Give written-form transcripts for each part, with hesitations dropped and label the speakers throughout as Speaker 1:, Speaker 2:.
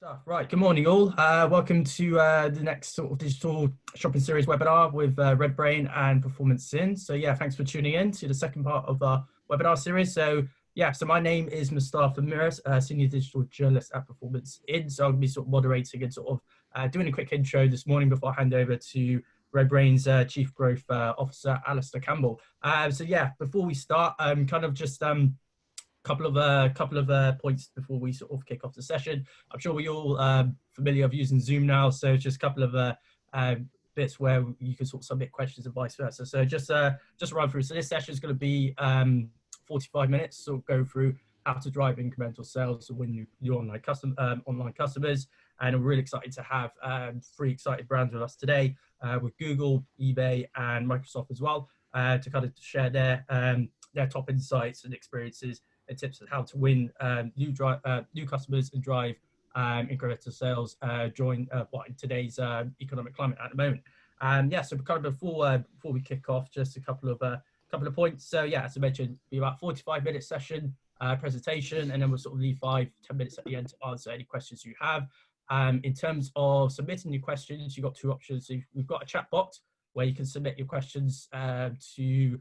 Speaker 1: Stuff. Right, good morning all. Welcome to the next sort of digital shopping series webinar with RedBrain and PerformanceIN. So yeah, thanks for tuning in to the second part of our webinar series. So my name is Mustafa Miras, Senior Digital Journalist at PerformanceIN. So I'll be sort of moderating and sort of doing a quick intro this morning before I hand over to RedBrain's Chief Growth Officer, Alastair Campbell. Before we start, kind of just couple of points before we sort of kick off the session. I'm sure we're all familiar with using Zoom now, so just a couple of bits where you can sort of submit questions and vice versa. So just run through. So this session is going to be 45 minutes. So we'll go through how to drive incremental sales to win your online customers. And we're really excited to have 3 excited brands with us today, with Google, eBay, and Microsoft as well, to kind of share their top insights and experiences and tips on how to win new customers and drive incremental sales during in today's economic climate at the moment. So kind of before we kick off, just a couple of points. So yeah, as I mentioned, it'll be about 45-minute session presentation, and then we'll sort of leave 5-10 minutes at the end to answer any questions you have. In terms of submitting your questions, you've got 2 options. So we've got a chat bot where you can submit your questions to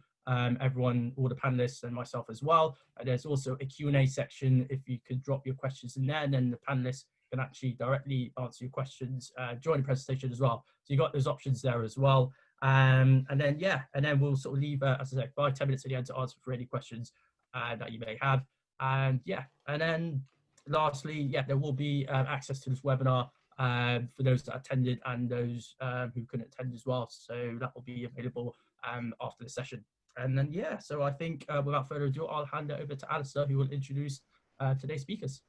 Speaker 1: everyone, all the panelists and myself as well. And there's also a Q&A section if you could drop your questions in there, and then the panelists can actually directly answer your questions during the presentation as well. So you've got those options there as well. And then we'll sort of leave, as I said, 5-10 minutes at the end to answer for any questions that you may have. And then lastly, there will be access to this webinar for those that attended and those who couldn't attend as well. So that will be available after the session. And then, so I think without further ado, I'll hand it over to Alastair, who will introduce today's speakers.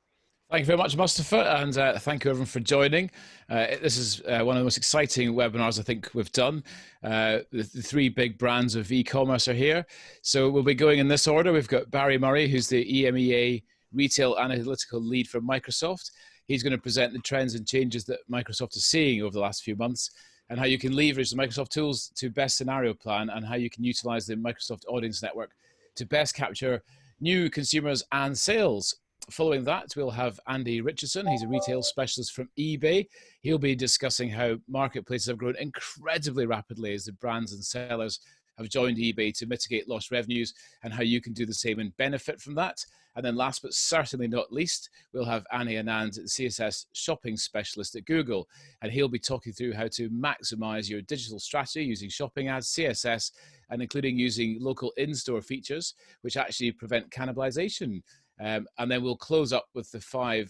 Speaker 2: Thank you very much, Mustafa, and thank you everyone for joining. This is one of the most exciting webinars I think we've done. The 3 big brands of e-commerce are here. So we'll be going in this order. We've got Barry Murray, who's the EMEA Retail Analytical Lead for Microsoft. He's going to present the trends and changes that Microsoft is seeing over the last few months, and how you can leverage the Microsoft tools to best scenario plan, and how you can utilize the Microsoft Audience Network to best capture new consumers and sales. Following that, we'll have Andy Richardson. He's a retail specialist from eBay. He'll be discussing how marketplaces have grown incredibly rapidly as the brands and sellers have joined eBay to mitigate lost revenues, and how you can do the same and benefit from that. And then last but certainly not least, we'll have Anirudh Anand, CSS shopping specialist at Google, and he'll be talking through how to maximize your digital strategy using shopping ads, CSS, and including using local in-store features, which actually prevent cannibalization. And then we'll close up with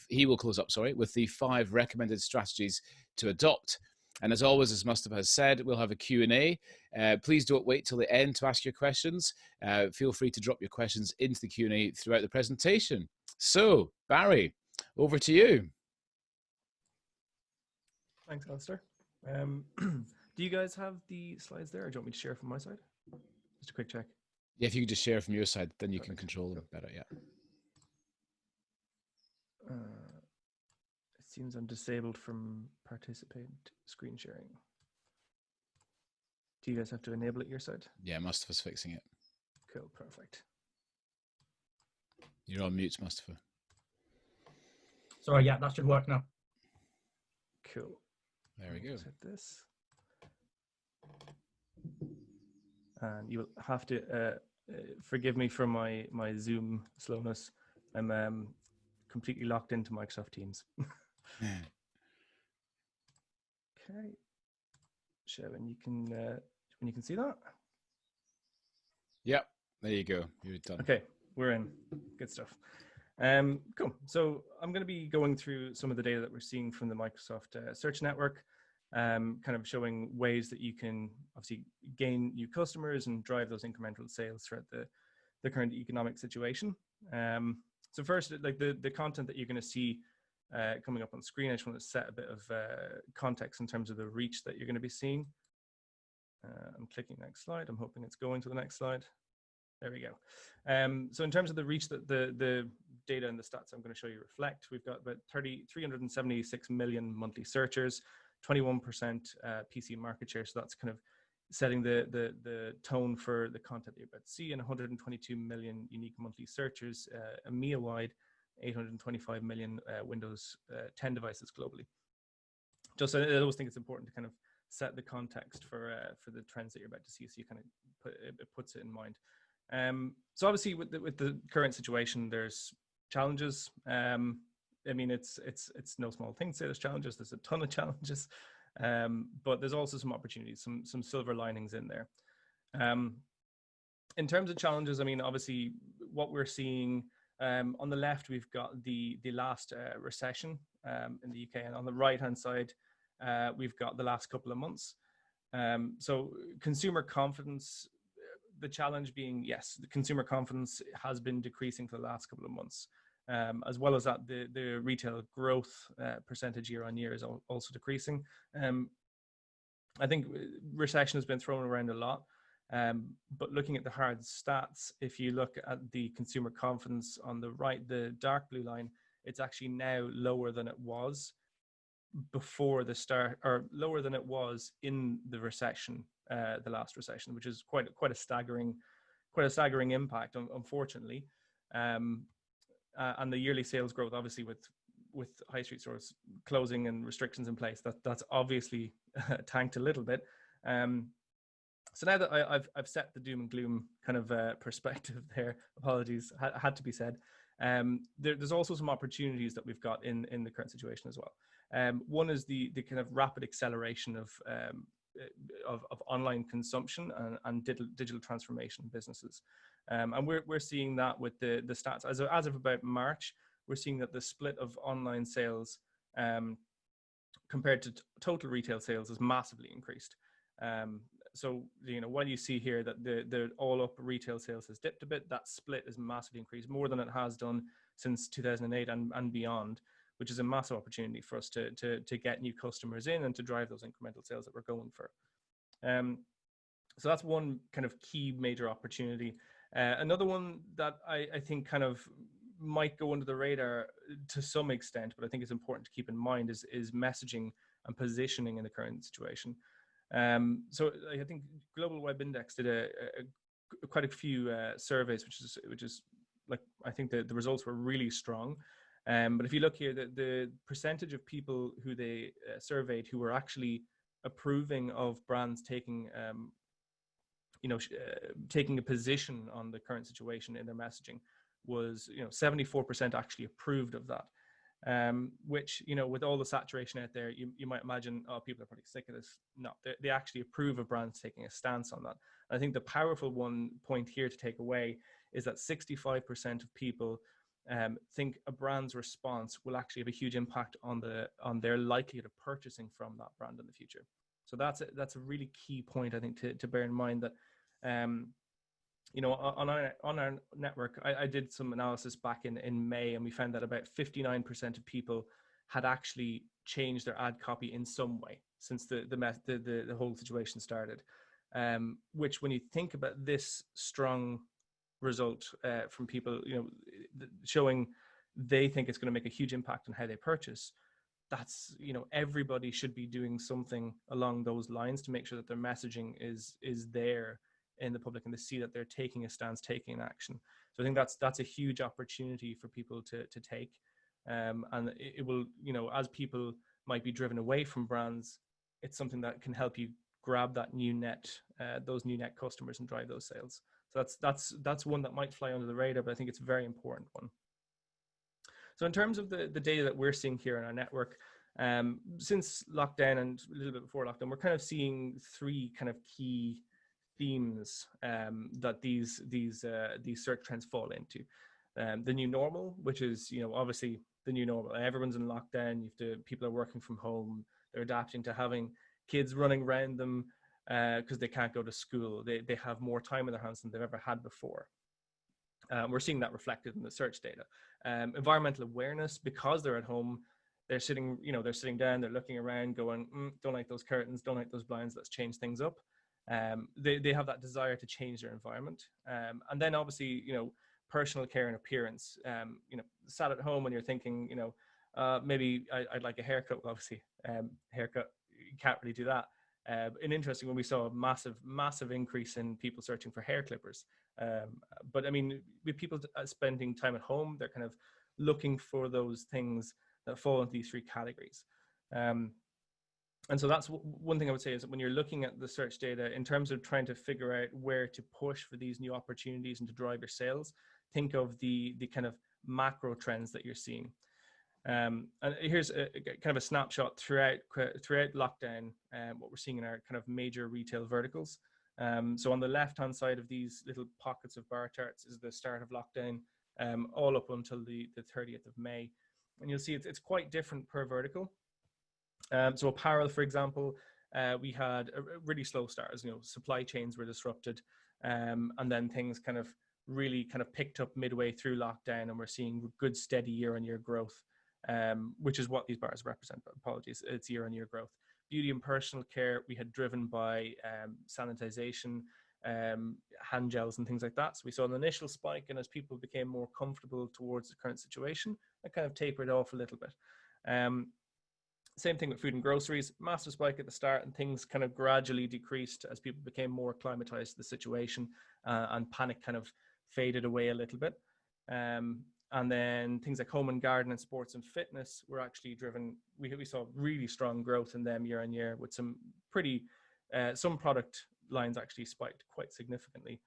Speaker 2: he will close up, with the 5 recommended strategies to adopt. And as always, as Mustafa has said, we'll have a Q&A. Please don't wait till the end to ask your questions. Feel free to drop your questions into the Q&A throughout the presentation. So, Barry, over to you.
Speaker 3: Thanks, Alastair. Do you guys have the slides there, or do you want me to share from my side? Just a quick check.
Speaker 2: Yeah, if you could just share from your side, then you can control them better, yeah.
Speaker 3: It seems I'm disabled from participate screen sharing. Do you guys have to enable it your side?
Speaker 2: Yeah, Mustafa's fixing it.
Speaker 3: Cool, perfect.
Speaker 2: You're on mute, Mustafa.
Speaker 1: Sorry, that should work now.
Speaker 3: Cool.
Speaker 2: There we go.
Speaker 3: Let's hit this. And you will have to forgive me for my Zoom slowness. I'm completely locked into Microsoft Teams. Okay, when you can see that.
Speaker 2: Yep, there you go. You're done.
Speaker 3: Okay, we're in. Good stuff. Cool. So I'm going to be going through some of the data that we're seeing from the Microsoft Search Network, kind of showing ways that you can obviously gain new customers and drive those incremental sales throughout the current economic situation. So first, like the content that you're going to see coming up on screen, I just want to set a bit of context in terms of the reach that you're going to be seeing. I'm clicking next slide. I'm hoping it's going to the next slide. There we go. So in terms of the reach that the data and the stats I'm going to show you reflect, we've got about 376 million monthly searchers, 21% PC market share. So that's kind of setting the tone for the content that you're about to see, and 122 million unique monthly searchers EMEA wide, 825 million Windows 10 devices globally. Just, I always think it's important to kind of set the context for the trends that you're about to see, so you kind of it puts it in mind. So obviously with the current situation, there's challenges. I mean, it's no small thing to say there's challenges. There's a ton of challenges, but there's also some opportunities, some silver linings in there. In terms of challenges, I mean, obviously what we're seeing on the left, we've got the last recession in the UK, and on the right hand side, we've got the last couple of months. So consumer confidence, the challenge being, yes, the consumer confidence has been decreasing for the last couple of months. As well as that, the retail growth percentage year on year is also decreasing. I think recession has been thrown around a lot, but looking at the hard stats, if you look at the consumer confidence on the right, the dark blue line, it's actually now lower than it was before the start, or lower than it was in the recession, the last recession, which is quite a staggering impact, unfortunately. And the yearly sales growth, obviously with high street stores closing and restrictions in place, that's obviously tanked a little bit. So now that I've set the doom and gloom kind of perspective there, apologies, had to be said. There's also some opportunities that we've got in the current situation as well. One is the kind of rapid acceleration of online consumption and digital transformation businesses. And we're seeing that with the stats. As of about March, we're seeing that the split of online sales compared to total retail sales is massively increased. So, you know, while you see here that the all up retail sales has dipped a bit, that split is massively increased, more than it has done since 2008 and beyond, which is a massive opportunity for us to get new customers in and to drive those incremental sales that we're going for. So that's one kind of key major opportunity. Another one that I think kind of might go under the radar to some extent, but I think it's important to keep in mind is messaging and positioning in the current situation. So I think Global Web Index did quite a few surveys, which is like, I think the results were really strong. But if you look here, the percentage of people who they surveyed who were actually approving of brands taking taking a position on the current situation in their messaging was 74% actually approved of that. Which, with all the saturation out there, you might imagine, oh, people are pretty sick of this. No, they actually approve of brands taking a stance on that. I think the powerful one point here to take away is that 65% of people think a brand's response will actually have a huge impact on their likelihood of purchasing from that brand in the future. So that's a really key point, I think, to bear in mind, that on our network, I did some analysis back in May, and we found that about 59% of people had actually changed their ad copy in some way since the whole situation started. Which, when you think about this strong result from people, showing they think it's going to make a huge impact on how they purchase, that's, everybody should be doing something along those lines to make sure that their messaging is there in the public, and to see that they're taking a stance, taking action. So I think that's a huge opportunity for people to take, and it will, as people might be driven away from brands, it's something that can help you grab that new net, those new net customers, and drive those sales. So that's one that might fly under the radar, but I think it's a very important one. So in terms of the data that we're seeing here in our network, since lockdown and a little bit before lockdown, we're kind of seeing three kind of key themes that these search trends fall into. The new normal, which is, obviously the new normal. Everyone's in lockdown. People are working from home. They're adapting to having kids running around them because they can't go to school. They have more time in their hands than they've ever had before. We're seeing that reflected in the search data. Environmental awareness, because they're at home, they're sitting down, they're looking around, going, don't like those curtains, don't like those blinds, let's change things up. They have that desire to change their environment. And then obviously, personal care and appearance. Sat at home and you're thinking, maybe I'd like a haircut. Well, obviously, haircut, you can't really do that. And interesting, when we saw a massive increase in people searching for hair clippers. But I mean, with people spending time at home, they're kind of looking for those things that fall into these three categories. And so that's one thing I would say, is that when you're looking at the search data in terms of trying to figure out where to push for these new opportunities and to drive your sales, think of the kind of macro trends that you're seeing. And here's a kind of a snapshot throughout lockdown, what we're seeing in our kind of major retail verticals. So on the left-hand side of these little pockets of bar charts is the start of lockdown, all up until the 30th of May. And you'll see it's quite different per vertical. So apparel, for example, we had a really slow start, as supply chains were disrupted, and then things kind of really kind of picked up midway through lockdown, and we're seeing good steady year-on-year growth, which is what these bars represent. Apologies, it's year-on-year growth. Beauty and personal care, we had driven by sanitization, hand gels and things like that. So we saw an initial spike, and as people became more comfortable towards the current situation, it kind of tapered off a little bit. Same thing with food and groceries, massive spike at the start, and things kind of gradually decreased as people became more acclimatized to the situation, and panic kind of faded away a little bit. And then things like home and garden and sports and fitness were actually driven. We saw really strong growth in them year on year, with some pretty, some product lines actually spiked quite significantly.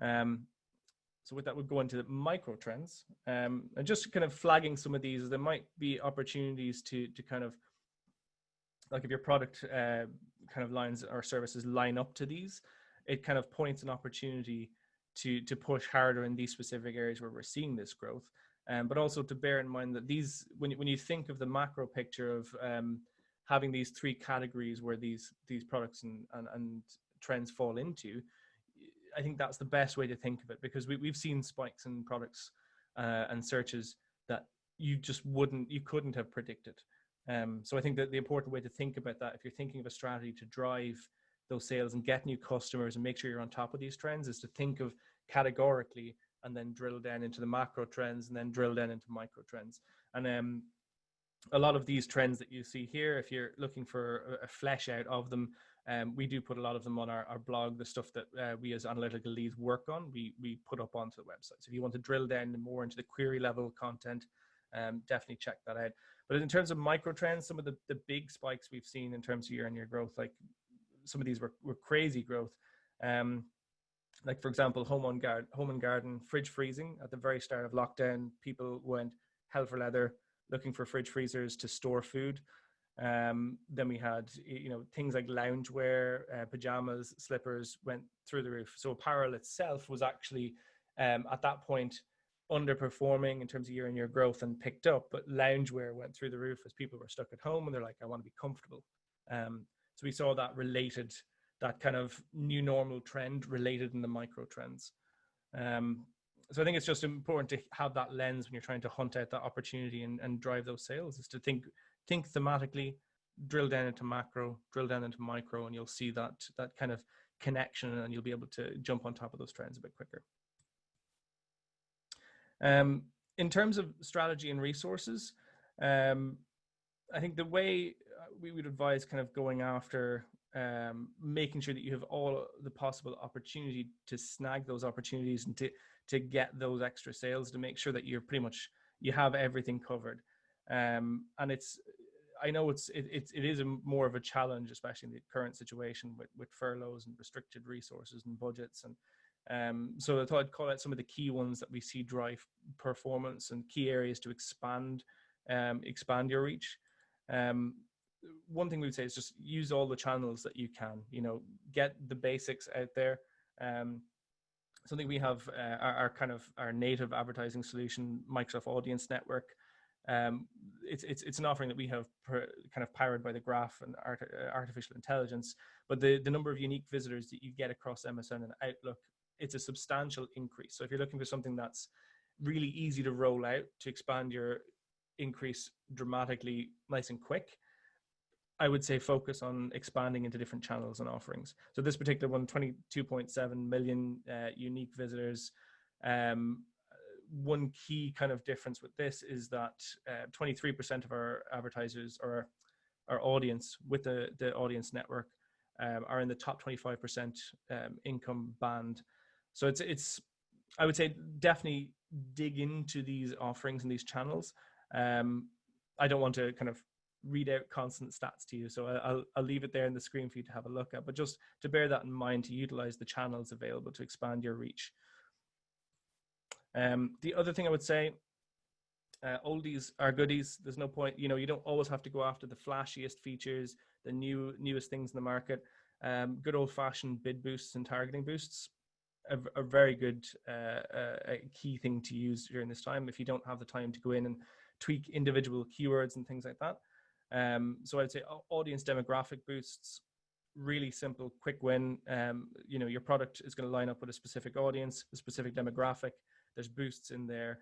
Speaker 3: So with that, we'll go into the micro trends, and just kind of flagging some of these. There might be opportunities to kind of, like if your product kind of lines or services line up to these, it kind of points an opportunity to push harder in these specific areas where we're seeing this growth. But also to bear in mind that these, when you think of the macro picture of having these three categories where these products and trends fall into, I think that's the best way to think of it, because we've seen spikes in products and searches that you couldn't have predicted. So I think that the important way to think about that, if you're thinking of a strategy to drive those sales and get new customers and make sure you're on top of these trends, is to think of categorically and then drill down into the macro trends and then drill down into micro trends. And a lot of these trends that you see here, if you're looking for a flesh out of them, we do put a lot of them on our blog. The stuff that we as analytical leads work on, we put up onto the website. So if you want to drill down more into the query level content, definitely check that out. But in terms of micro trends, some of the big spikes we've seen in terms of year-on-year growth, like some of these were crazy growth. Like for example, home and garden, fridge freezing. At the very start of lockdown, people went hell for leather looking for fridge freezers to store food. Then we had things like loungewear, pajamas, slippers went through the roof. So apparel itself was actually at that point underperforming in terms of year-on-year growth and picked up, but loungewear went through the roof as people were stuck at home and they're like, I want to be comfortable. So we saw that kind of new normal trend related in the micro trends. So I think it's just important to have that lens when you're trying to hunt out that opportunity and drive those sales, is to think thematically, drill down into macro, drill down into micro, and you'll see that kind of connection, and you'll be able to jump on top of those trends a bit quicker. In terms of strategy and resources, I think the way we would advise kind of going after making sure that you have all the possible opportunity to snag those opportunities and to get those extra sales, to make sure that you're you have everything covered. And I know it is more of a challenge, especially in the current situation with furloughs and restricted resources and budgets. And so I thought I'd call out some of the key ones that we see drive performance and key areas to expand your reach. One thing we would say is just use all the channels that you can, get the basics out there. Something we have, our native advertising solution, Microsoft Audience Network. It's an offering that we have kind of powered by the graph and artificial intelligence, but the number of unique visitors that you get across MSN and Outlook, it's a substantial increase. So if you're looking for something that's really easy to roll out to expand your increase dramatically, nice and quick, I would say focus on expanding into different channels and offerings. So this particular one, 22.7 million unique visitors. One key kind of difference with this is that 23% of our advertisers or our audience with the audience network are in the top 25% income band. So it's I would say definitely dig into these offerings and these channels. I don't want to kind of read out constant stats to you, so I'll leave it there in the screen for you to have a look at, but just to bear that in mind, to utilize the channels available to expand your reach. The other thing I would say, oldies are goodies. There's no point, you know, you don't always have to go after the flashiest features, the newest things in the market. Good old-fashioned bid boosts and targeting boosts are very good, a key thing to use during this time if you don't have the time to go in and tweak individual keywords and things like that. So I'd say audience demographic boosts, really simple, quick win. You know, your product is going to line up with a specific audience, a specific demographic. There's boosts in there.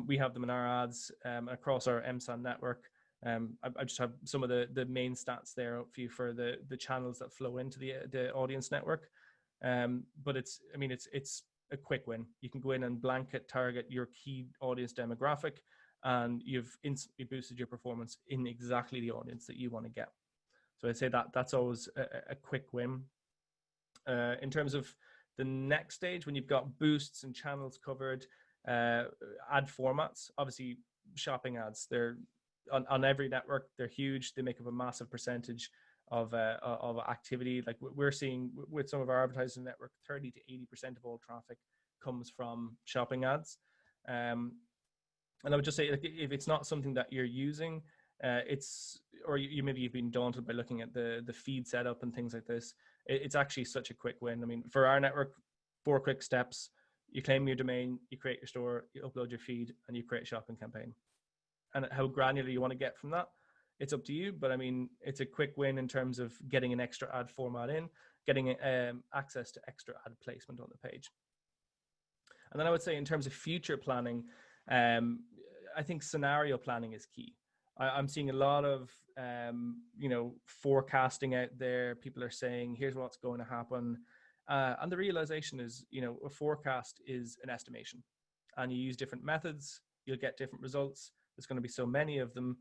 Speaker 3: We have them in our ads across our MSAN network. I just have some of the main stats there for you for the channels that flow into the audience network. But it's a quick win. You can go in and blanket target your key audience demographic, and you've instantly boosted your performance in exactly the audience that you want to get. So I'd say that's always a quick win. In terms of the next stage, when you've got boosts and channels covered, ad formats, obviously shopping ads, they're on every network, they're huge. They make up a massive percentage of activity. Like we're seeing with some of our advertising network, 30 to 80% of all traffic comes from shopping ads. And I would just say, like, if it's not something that you're using, or maybe you've been daunted by looking at the feed setup and things like this, it's actually such a quick win. I mean, for our network, 4 quick steps: you claim your domain, you create your store, you upload your feed, and you create a shopping campaign. And how granular you want to get from that, it's up to you. But I mean, it's a quick win in terms of getting an extra ad format in, getting access to extra ad placement on the page. And then I would say, in terms of future planning, I think scenario planning is key. I'm seeing a lot of, you know, forecasting out there. People are saying, here's what's going to happen. And the realization is, you know, a forecast is an estimation, and you use different methods, you'll get different results. There's going to be so many of them,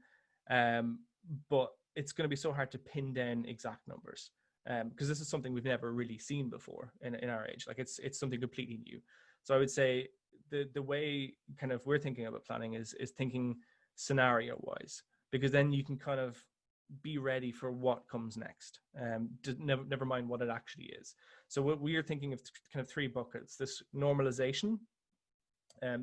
Speaker 3: but it's going to be so hard to pin down exact numbers, because this is something we've never really seen before in our age. Like it's something completely new. So I would say the way kind of we're thinking about planning is thinking scenario wise, because then you can kind of be ready for what comes next. Never mind what it actually is. So what we are thinking of kind of 3 buckets: this normalization,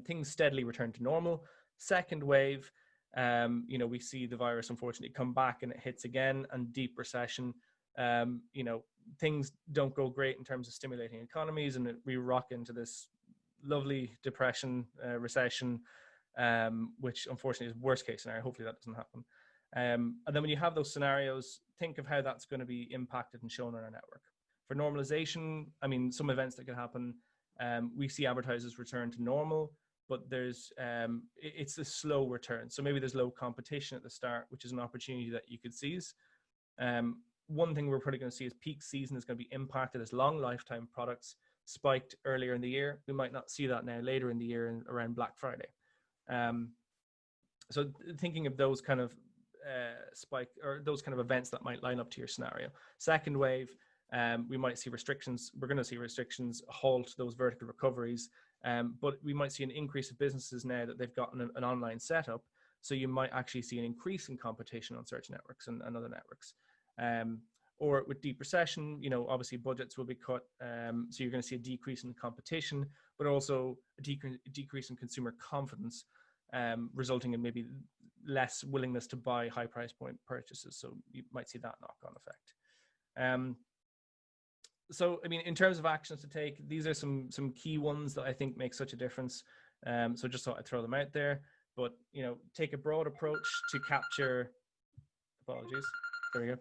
Speaker 3: things steadily return to normal. Second wave, you know, we see the virus unfortunately come back and it hits again, and deep recession. You know, things don't go great in terms of stimulating economies, and we rock into this lovely depression, recession, which unfortunately is worst case scenario. Hopefully that doesn't happen. And then when you have those scenarios, think of how that's going to be impacted and shown on our network. For normalization, I mean, some events that could happen, we see advertisers return to normal, but there's it's a slow return. So maybe there's low competition at the start, which is an opportunity that you could seize. One thing we're probably going to see is peak season is going to be impacted as long lifetime products spiked earlier in the year. We might not see that now later in the year and around Black Friday. So thinking of those kind of spike or those kind of events that might line up to your scenario. Second wave, we might see restrictions. We're going to see restrictions halt those vertical recoveries, but we might see an increase of businesses now that they've gotten an online setup. So you might actually see an increase in competition on search networks and other networks. Or with deep recession, you know, obviously budgets will be cut. So you're going to see a decrease in competition, but also a decrease in consumer confidence, resulting in maybe less willingness to buy high price point purchases. So you might see that knock-on effect. So, I mean, in terms of actions to take, these are some key ones that I think make such a difference. So just thought I'd throw them out there. But, you know, take a broad approach to capture, apologies, there we go.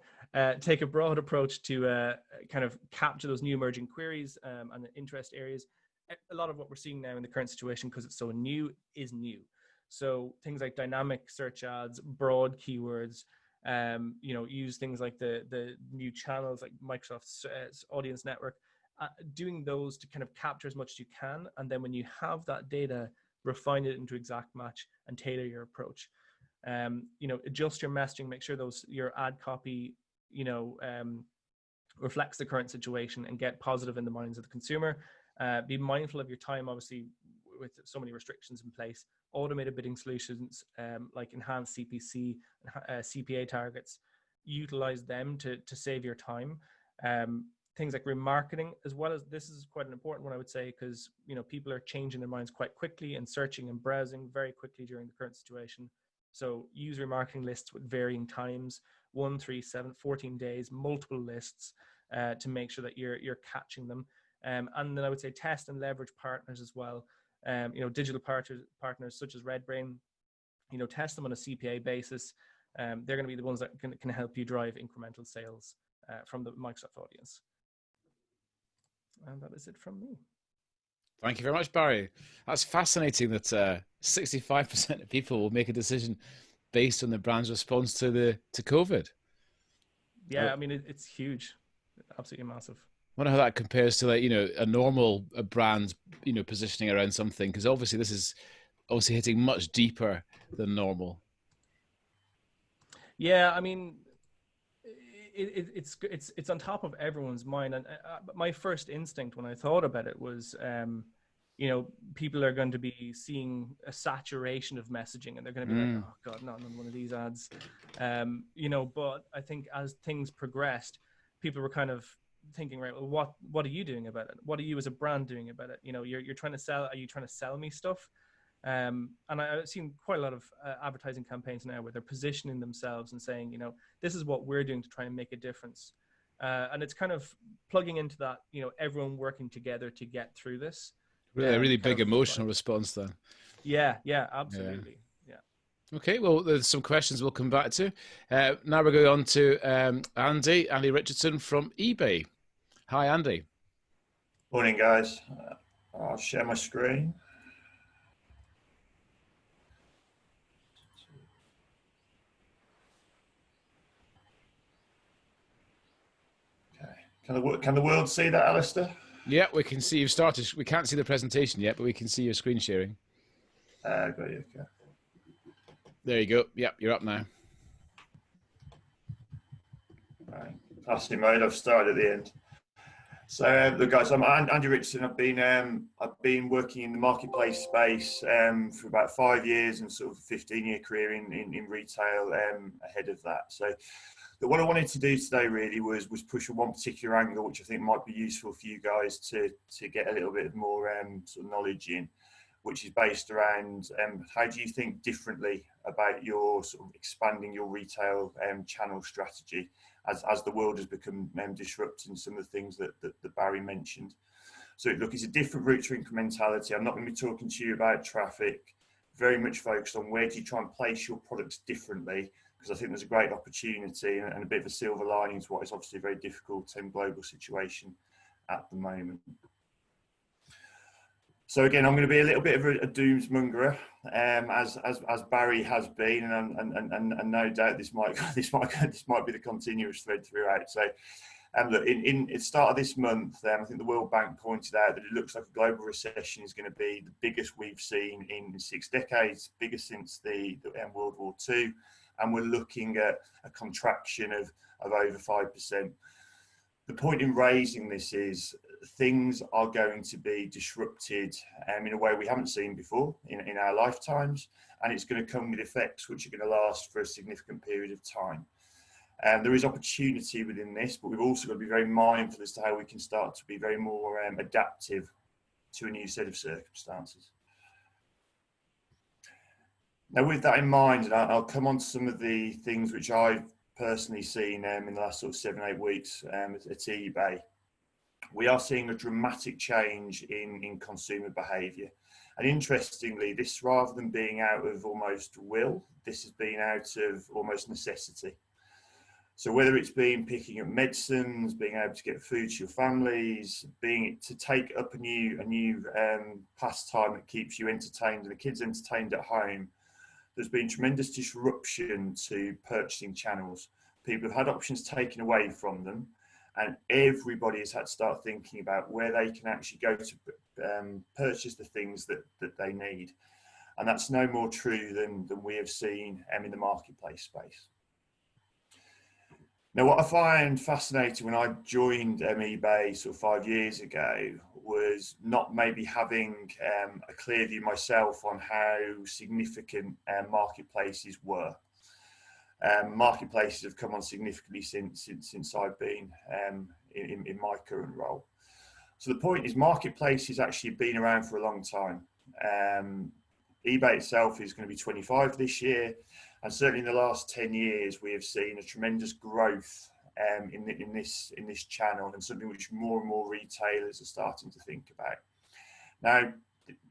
Speaker 3: Take a broad approach to kind of capture those new emerging queries and interest areas. A lot of what we're seeing now in the current situation, because it's so new, is new. So things like dynamic search ads, broad keywords, you know, use things like the new channels like Microsoft's audience network, doing those to kind of capture as much as you can. And then when you have that data, refine it into exact match and tailor your approach. You know, adjust your messaging, make sure your ad copy, you know, reflects the current situation and get positive in the minds of the consumer. Be mindful of your time. Obviously, with so many restrictions in place. Automated bidding solutions like enhanced CPC, CPA targets, utilize them to save your time. Things like remarketing, as well as, this is quite an important one, I would say, because people are changing their minds quite quickly and searching and browsing very quickly during the current situation. So use remarketing lists with varying times, 1, 3, 7, 14 days, multiple lists to make sure that you're catching them. And then I would say test and leverage partners as well. Digital partners such as RedBrain, test them on a CPA basis. They're going to be the ones that can help you drive incremental sales from the Microsoft audience. And that is it from me.
Speaker 2: Thank you very much, Barry. That's fascinating that 65% of people will make a decision based on the brand's response to COVID.
Speaker 3: Yeah, I mean, it's huge, absolutely massive.
Speaker 2: I wonder how that compares to, like, a normal brand, positioning around something, because obviously this is obviously hitting much deeper than normal.
Speaker 3: Yeah, I mean, it's on top of everyone's mind. And my first instinct when I thought about it was, people are going to be seeing a saturation of messaging, and they're going to be like, oh God, not another one of these ads. But I think as things progressed, people were kind of thinking, right, well, what are you doing about it? What are you as a brand doing about it? You're trying to sell. Are you trying to sell me stuff? And I've seen quite a lot of advertising campaigns now where they're positioning themselves and saying, this is what we're doing to try and make a difference. And it's kind of plugging into that, everyone working together to get through this.
Speaker 2: Really, a really big emotional response then.
Speaker 3: Yeah, absolutely. Yeah.
Speaker 2: Okay, well, there's some questions we'll come back to. Now we're going on to Andy Richardson from eBay. Hi, Andy.
Speaker 4: Morning, guys. I'll share my screen. Okay. Can the world see that, Alastair?
Speaker 2: Yeah, we can see you've started. We can't see the presentation yet, but we can see your screen sharing.
Speaker 4: Got you. Okay.
Speaker 2: There you go. Yep, you're up now.
Speaker 4: Right. Passing mode. I've started at the end. So, look, guys, I'm Andy Richardson. I've been working in the marketplace space for about 5 years, and sort of a 15-year career in retail ahead of that. So, what I wanted to do today really was push on one particular angle, which I think might be useful for you guys to get a little bit more sort of knowledge in, which is based around how do you think differently about your sort of expanding your retail channel strategy as the world has become disrupted, and some of the things that Barry mentioned. So look, it's a different route to incrementality. I'm not going to be talking to you about traffic, very much focused on where do you try and place your products differently, because I think there's a great opportunity and a bit of a silver lining to what is obviously a very difficult global situation at the moment. So again, I'm going to be a little bit of a doomsmongerer, as Barry has been, and no doubt this might be the continuous thread throughout. So, look, in the start of this month, I think the World Bank pointed out that it looks like a global recession is going to be the biggest we've seen in 6 decades, biggest since the World War II, and we're looking at a contraction of over 5%. The point in raising this is things are going to be disrupted in a way we haven't seen before in our lifetimes, and it's going to come with effects which are going to last for a significant period of time. There is opportunity within this, but we've also got to be very mindful as to how we can start to be very more adaptive to a new set of circumstances. Now, with that in mind, and I'll come on to some of the things which I've personally seen in the last sort of 7-8 weeks at eBay. We are seeing a dramatic change in consumer behaviour, and interestingly, this, rather than being out of almost will, this has been out of almost necessity. So whether it's been picking up medicines, being able to get food to your families, being to take up a new pastime that keeps you entertained and the kids entertained at home, there's been tremendous disruption to purchasing channels. People have had options taken away from them, and everybody has had to start thinking about where they can actually go to purchase the things that they need. And that's no more true than we have seen in the marketplace space. Now, what I find fascinating when I joined eBay sort of 5 years ago was not maybe having a clear view myself on how significant marketplaces were. Marketplaces have come on significantly since I've been in my current role. So the point is, marketplaces actually been around for a long time. eBay itself is going to be 25 this year, and certainly in the last 10 years, we have seen a tremendous growth in this channel, and something which more and more retailers are starting to think about. Now,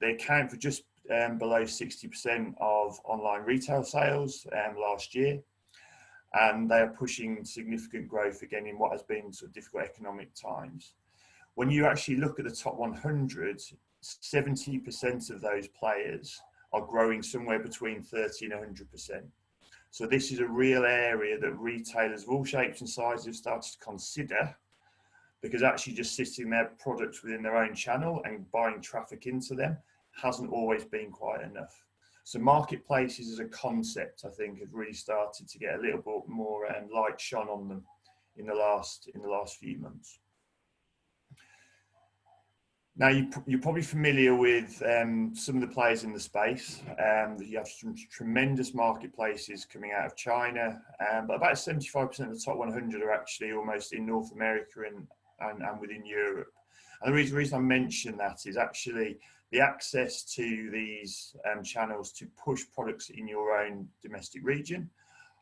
Speaker 4: they account for just below 60% of online retail sales last year, and they are pushing significant growth again in what has been sort of difficult economic times. When you actually look at the top 100, 70% of those players are growing somewhere between 30 and 100%. So this is a real area that retailers of all shapes and sizes have started to consider, because actually just sitting their products within their own channel and buying traffic into them hasn't always been quite enough. So marketplaces as a concept, I think, have really started to get a little bit more light shone on them in the last few months. Now, you're probably familiar with some of the players in the space. You have some tremendous marketplaces coming out of China, but about 75% of the top 100 are actually almost in North America and within Europe. And the reason I mention that is actually the access to these channels to push products in your own domestic region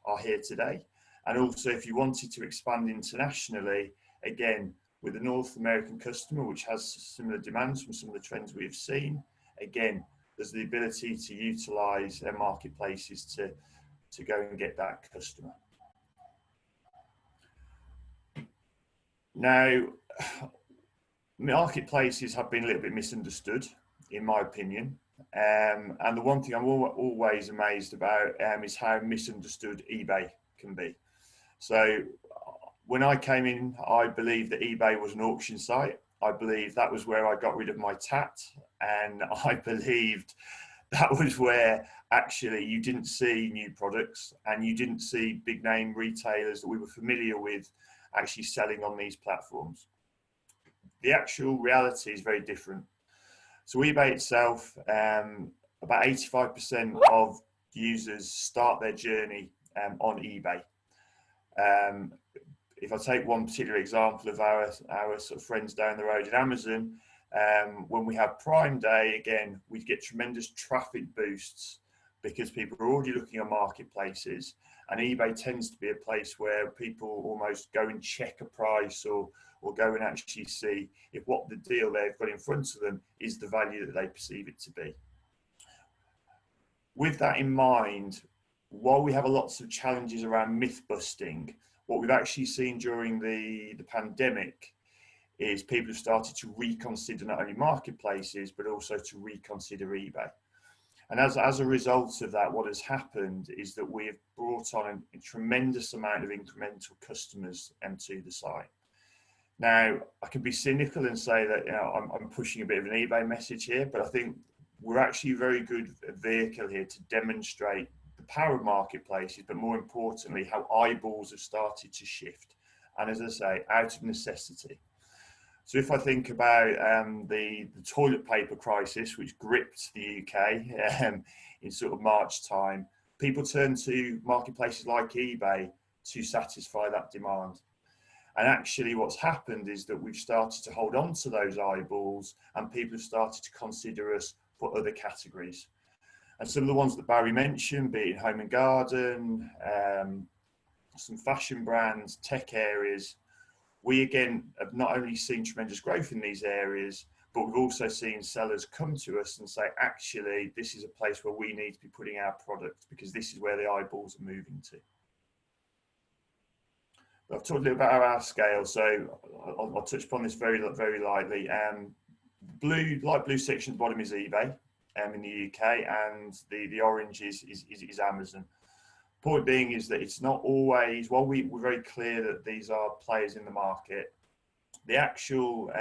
Speaker 4: are here today. And also, if you wanted to expand internationally, again, with a North American customer, which has similar demands from some of the trends we have seen, again, there's the ability to utilize their marketplaces to go and get that customer. Now, marketplaces have been a little bit misunderstood, in my opinion. And the one thing I'm always amazed about is how misunderstood eBay can be. So when I came in, I believed that eBay was an auction site. I believed that was where I got rid of my tat. And I believed that was where actually you didn't see new products and you didn't see big name retailers that we were familiar with actually selling on these platforms. The actual reality is very different. So eBay itself, about 85% of users start their journey on eBay. If I take one particular example of our sort of friends down the road at Amazon, when we have Prime Day, again, we get tremendous traffic boosts because people are already looking at marketplaces, and eBay tends to be a place where people almost go and check a price or go and actually see if what the deal they've got in front of them is the value that they perceive it to be. With that in mind, while we have lots of challenges around myth busting, what we've actually seen during the pandemic is people have started to reconsider not only marketplaces, but also to reconsider eBay. And as a result of that, what has happened is that we have brought on a tremendous amount of incremental customers to the site. Now, I can be cynical and say that I'm pushing a bit of an eBay message here, but I think we're actually a very good vehicle here to demonstrate the power of marketplaces, but more importantly, how eyeballs have started to shift. And as I say, out of necessity. So if I think about the toilet paper crisis, which gripped the UK in sort of March time, people turned to marketplaces like eBay to satisfy that demand. And actually what's happened is that we've started to hold on to those eyeballs, and people have started to consider us for other categories. And some of the ones that Barry mentioned, be it in home and garden, some fashion brands, tech areas, we again have not only seen tremendous growth in these areas, but we've also seen sellers come to us and say, actually, this is a place where we need to be putting our product because this is where the eyeballs are moving to. But I've talked a little about our scale, so I'll touch upon this very lightly. Light blue section at the bottom is eBay in the UK, and the orange is Amazon. Point being is that it's not always, while we're very clear that these are players in the market, the actual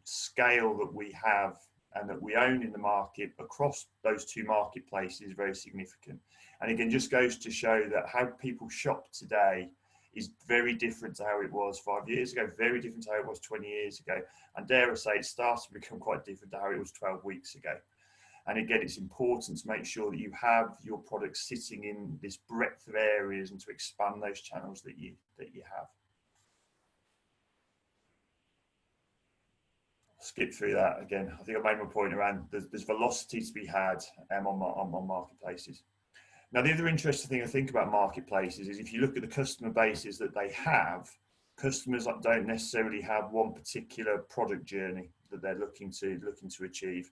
Speaker 4: scale that we have and that we own in the market across those two marketplaces is very significant. And again, just goes to show that how people shop today is very different to how it was 5 years ago, very different to how it was 20 years ago. And dare I say, it starts to become quite different to how it was 12 weeks ago. And again, it's important to make sure that you have your products sitting in this breadth of areas and to expand those channels that you have. Skip through that again. I think I made my point around there's velocity to be had on marketplaces. Now, the other interesting thing I think about marketplaces is if you look at the customer bases that they have, customers don't necessarily have one particular product journey that they're looking to achieve.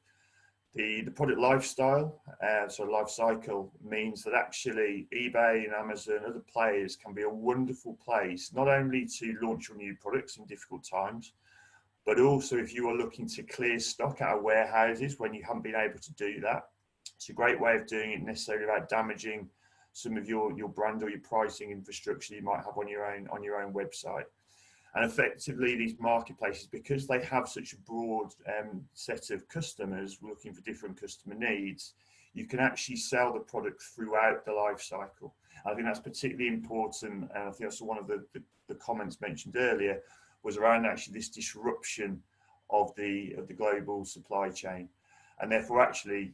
Speaker 4: The product lifestyle, so life cycle, means that actually eBay and Amazon, other players can be a wonderful place, not only to launch your new products in difficult times, but also if you are looking to clear stock out of warehouses when you haven't been able to do that. It's a great way of doing it, necessarily without damaging some of your brand or your pricing infrastructure you might have on your own website. And effectively, these marketplaces, because they have such a broad set of customers looking for different customer needs, you can actually sell the product throughout the life cycle. And I think that's particularly important. And I think that's one of the comments mentioned earlier was around actually this disruption of the global supply chain. And therefore, actually,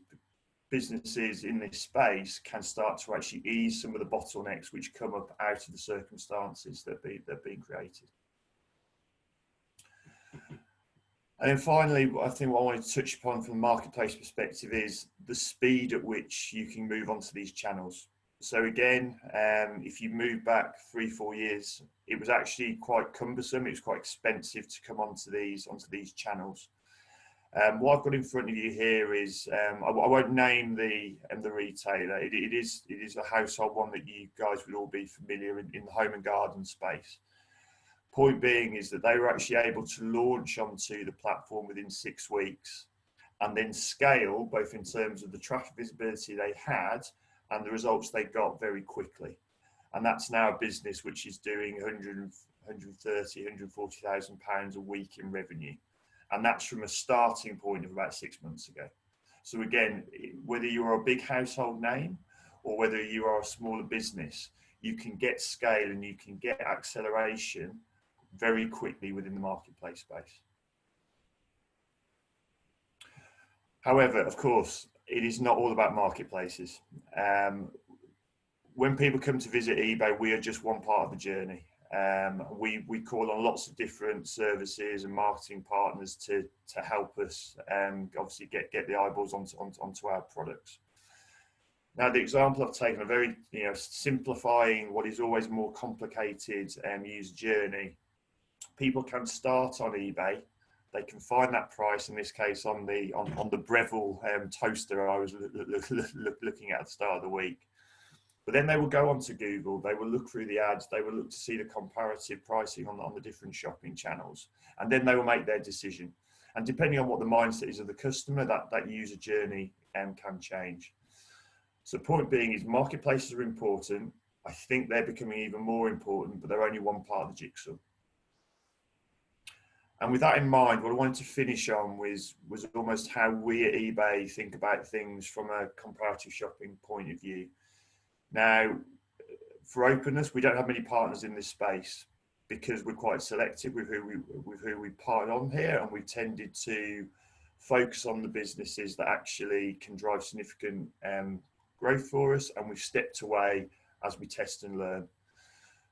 Speaker 4: businesses in this space can start to actually ease some of the bottlenecks which come up out of the circumstances that are being created. And then finally, I think what I wanted to touch upon from the marketplace perspective is the speed at which you can move onto these channels. So again, if you move back 3-4 years, it was actually quite cumbersome. It was quite expensive to come onto these channels. What I've got in front of you here is, I won't name the retailer. It is a household one that you guys would all be familiar in the home and garden space. Point being is that they were actually able to launch onto the platform within 6 weeks and then scale both in terms of the traffic visibility they had and the results they got very quickly. And that's now a business which is doing 130, 140,000 pounds a week in revenue. And that's from a starting point of about 6 months ago. So again, whether you're a big household name or whether you are a smaller business, you can get scale and you can get acceleration very quickly within the marketplace space. However, of course, it is not all about marketplaces. When people come to visit eBay, we are just one part of the journey. We call on lots of different services and marketing partners to help us obviously get the eyeballs onto our products. Now, the example I've taken, a very simplifying what is always more complicated user journey. People can start on eBay. They can find that price, in this case on the Breville toaster I was looking at the start of the week. But then they will go onto Google, they will look through the ads, they will look to see the comparative pricing on the different shopping channels, and then they will make their decision. And depending on what the mindset is of the customer, that user journey can change. So point being is marketplaces are important. I think they're becoming even more important, but they're only one part of the jigsaw. And with that in mind, what I wanted to finish on was almost how we at eBay think about things from a comparative shopping point of view. Now, for openness, we don't have many partners in this space because we're quite selective with who we partner on here, and we've tended to focus on the businesses that actually can drive significant growth for us, and we've stepped away as we test and learn.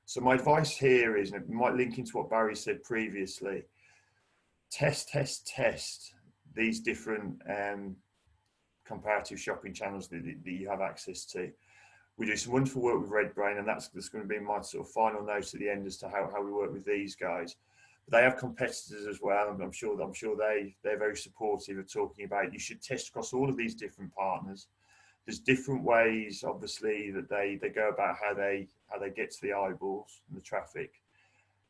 Speaker 4: So my advice here is, and it might link into what Barry said previously, test these different comparative shopping channels that you have access to. We do some wonderful work with RedBrain, and that's going to be my sort of final note at the end as to how we work with these guys. But they have competitors as well, and I'm sure they're very supportive of talking about you should test across all of these different partners. There's different ways, obviously, that they go about how they get to the eyeballs and the traffic.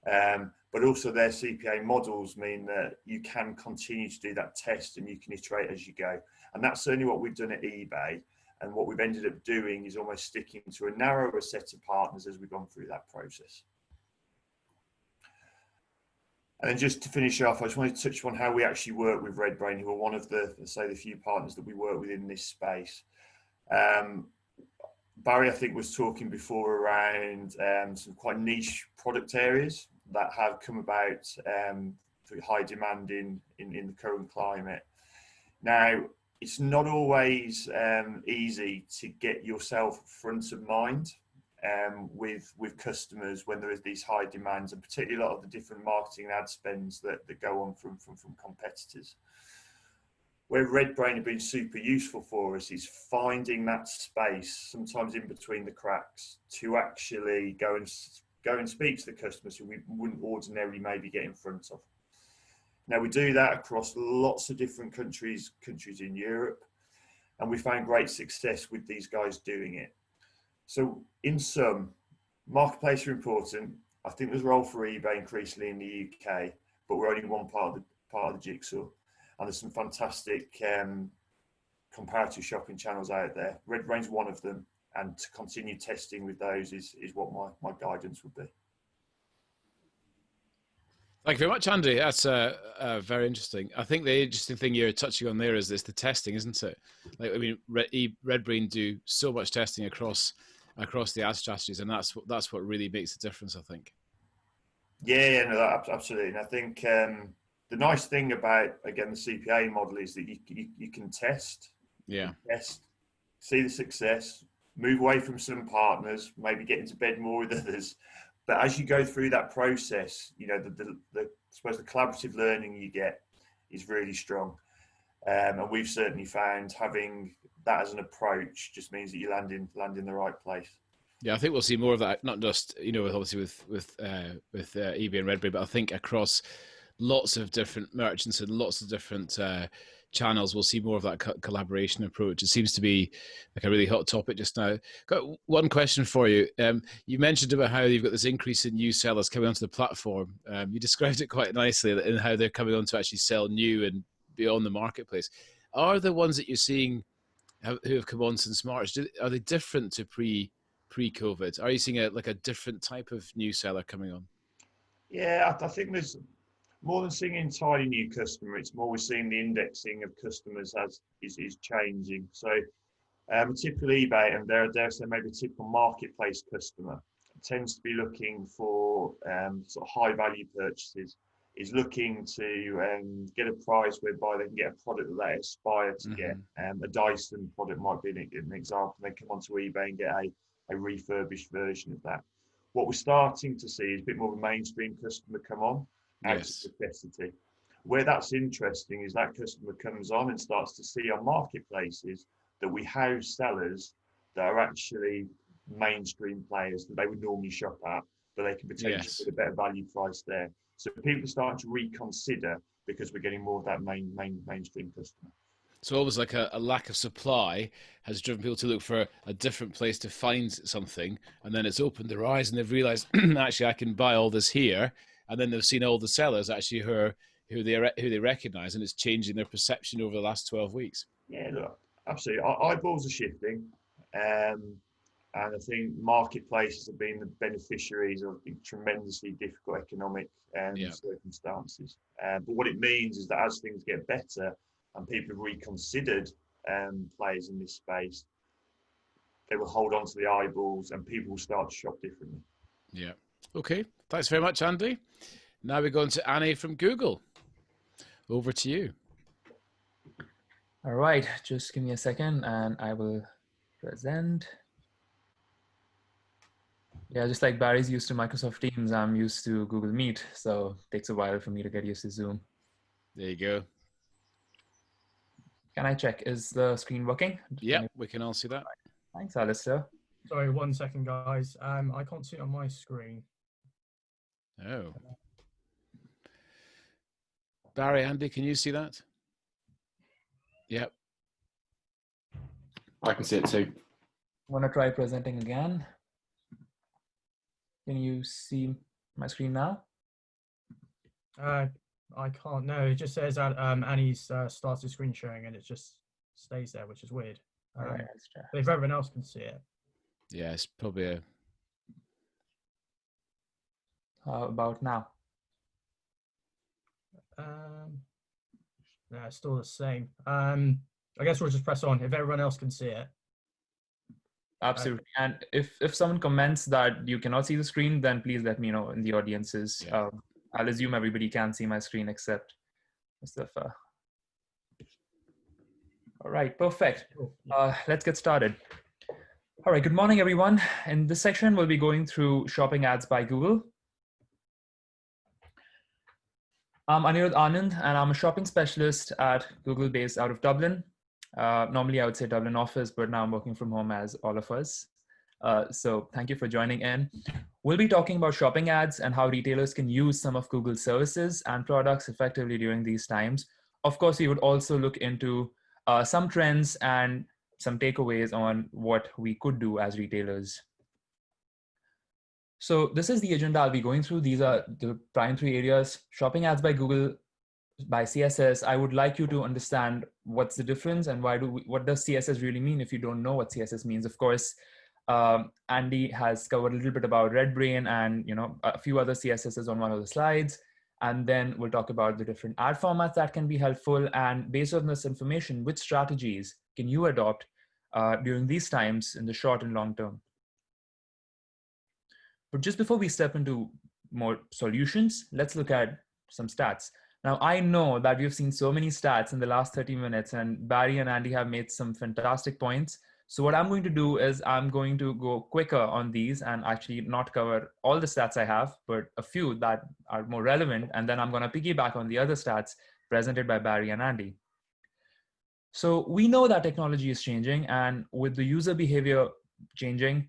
Speaker 4: But also their CPA models mean that you can continue to do that test and you can iterate as you go. And that's certainly what we've done at eBay. And what we've ended up doing is almost sticking to a narrower set of partners as we've gone through that process. And then just to finish off, I just wanted to touch on how we actually work with RedBrain, who are one of the few partners that we work with in this space. Barry, I think, was talking before around some quite niche product areas that have come about through high demand in the current climate. Now, it's not always easy to get yourself front of mind with customers when there is these high demands, and particularly a lot of the different marketing and ad spends that go on from competitors. Where RedBrain have been super useful for us is finding that space, sometimes in between the cracks, to actually go and speak to the customers who we wouldn't ordinarily maybe get in front of. Now, we do that across lots of different countries in Europe, and we found great success with these guys doing it. So in sum, marketplace are important. I think there's a role for eBay increasingly in the UK, but we're only one part of the jigsaw. And there's some fantastic comparative shopping channels out there. RedBrain's one of them, and to continue testing with those is what my guidance would be.
Speaker 2: Thank you very much, Andy. That's very interesting. I think the interesting thing you're touching on there is the testing, isn't it? Like, I mean, RedBrain do so much testing across the ad strategies, and that's what really makes a difference, I think.
Speaker 4: Yeah, no, absolutely. And I think the nice thing about, again, the CPA model is that you can test.
Speaker 2: Yeah.
Speaker 4: Test, see the success, move away from some partners, maybe get into bed more with others. But as you go through that process, you know, I suppose the collaborative learning you get is really strong. And we've certainly found having that as an approach just means that you land in the right place.
Speaker 2: Yeah, I think we'll see more of that, not just, you know, obviously with eBay and RedBrain, but I think across lots of different merchants and lots of different channels, we'll see more of that collaboration approach. It seems to be like a really hot topic just now. Got one question for you. You mentioned about how you've got this increase in new sellers coming onto the platform. You described it quite nicely in how they're coming on to actually sell new and beyond the marketplace. Are the ones that you're seeing who have come on since March, are they different to pre-COVID? Are you seeing a different type of new seller coming on?
Speaker 4: Yeah, I think there's more than seeing an entirely new customer. It's more we're seeing the indexing of customers is changing. So typically eBay, and dare say maybe a typical marketplace customer, tends to be looking for sort of high value purchases, is looking to get a price whereby they can get a product that they aspire to get. A Dyson product might be an example. They come onto eBay and get a refurbished version of that. What we're starting to see is a bit more of a mainstream customer come on out of necessity. Where that's interesting is that customer comes on and starts to see on marketplaces that we house sellers that are actually mainstream players that they would normally shop at, but they can potentially get a better value price there. So people are starting to reconsider because we're getting more of that mainstream customer.
Speaker 2: So almost like a lack of supply has driven people to look for a different place to find something, and then it's opened their eyes and they've realized actually I can buy all this here, and then they've seen all the sellers actually who they recognize, and it's changing their perception over the last 12 weeks.
Speaker 4: Yeah, look, absolutely. Eyeballs are shifting, and I think marketplaces have been the beneficiaries of tremendously difficult economic circumstances. But what it means is that as things get better and people have reconsidered players in this space, they will hold on to the eyeballs and people will start to shop differently.
Speaker 2: Yeah. Okay. Thanks very much, Andy. Now we're going to Annie from Google. Over to you.
Speaker 5: All right. Just give me a second and I will present. Yeah, just like Barry's used to Microsoft Teams, I'm used to Google Meet. So it takes a while for me to get used to Zoom.
Speaker 2: There you go.
Speaker 5: Can I check? Is the screen working?
Speaker 2: Yeah, we can all see that.
Speaker 5: Thanks, Alastair.
Speaker 1: Sorry, 1 second, guys. I can't see it on my screen.
Speaker 2: Oh. Barry, Andy, can you see that? Yep.
Speaker 6: I can see it too.
Speaker 5: Want to try presenting again? Can you see my screen now?
Speaker 1: I can't. No, it just says that Annie's started screen sharing and it just stays there, which is weird.
Speaker 5: All right, let's try.
Speaker 1: But if everyone else can see it.
Speaker 2: Yeah, it's probably a...
Speaker 5: How about now?
Speaker 1: Yeah, it's still the same. I guess we'll just press on if everyone else can see it.
Speaker 5: Absolutely. And if someone comments that you cannot see the screen, then please let me know in the audiences.
Speaker 2: Yeah.
Speaker 5: I'll assume everybody can see my screen except Mustafa. All right, perfect. Let's get started. All right, good morning, everyone. In this section, we'll be going through shopping ads by Google. I'm Anirudh Anand, and I'm a shopping specialist at Google based out of Dublin. Normally, I would say Dublin office, but now I'm working from home as all of us. So thank you for joining in. We'll be talking about shopping ads and how retailers can use some of Google's services and products effectively during these times. Of course, we would also look into some trends and some takeaways on what we could do as retailers. So this is the agenda I'll be going through. These are the prime three areas: shopping ads by Google, by CSS. I would like you to understand what's the difference and what does CSS really mean if you don't know what CSS means. Of course, Andy has covered a little bit about RedBrain and a few other CSSs on one of the slides. And then we'll talk about the different ad formats that can be helpful. And based on this information, which strategies can you adopt during these times in the short and long term? But just before we step into more solutions, let's look at some stats. Now, I know that we've seen so many stats in the last 30 minutes, and Barry and Andy have made some fantastic points. So what I'm going to do is I'm going to go quicker on these and actually not cover all the stats I have, but a few that are more relevant. And then I'm going to piggyback on the other stats presented by Barry and Andy. So we know that technology is changing, and with the user behavior changing,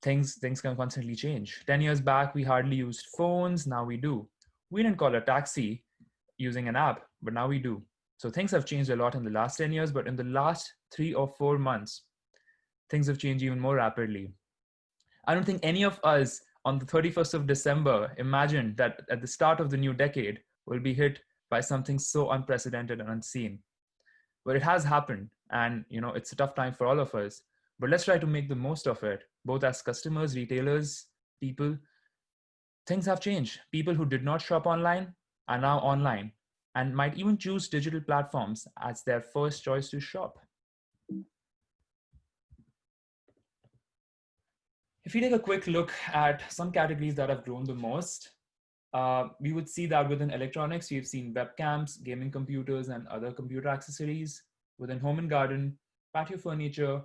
Speaker 5: things can constantly change. 10 years back, we hardly used phones. Now we do. We didn't call a taxi using an app, but now we do. So things have changed a lot in the last 10 years, but in the last 3 or 4 months, things have changed even more rapidly. I don't think any of us on the 31st of December imagined that at the start of the new decade, we'll be hit by something so unprecedented and unseen. But it has happened, and it's a tough time for all of us. But let's try to make the most of it, both as customers, retailers, people. Things have changed. People who did not shop online are now online and might even choose digital platforms as their first choice to shop. If you take a quick look at some categories that have grown the most, we would see that within electronics, we've seen webcams, gaming computers, and other computer accessories. Within home and garden, patio furniture,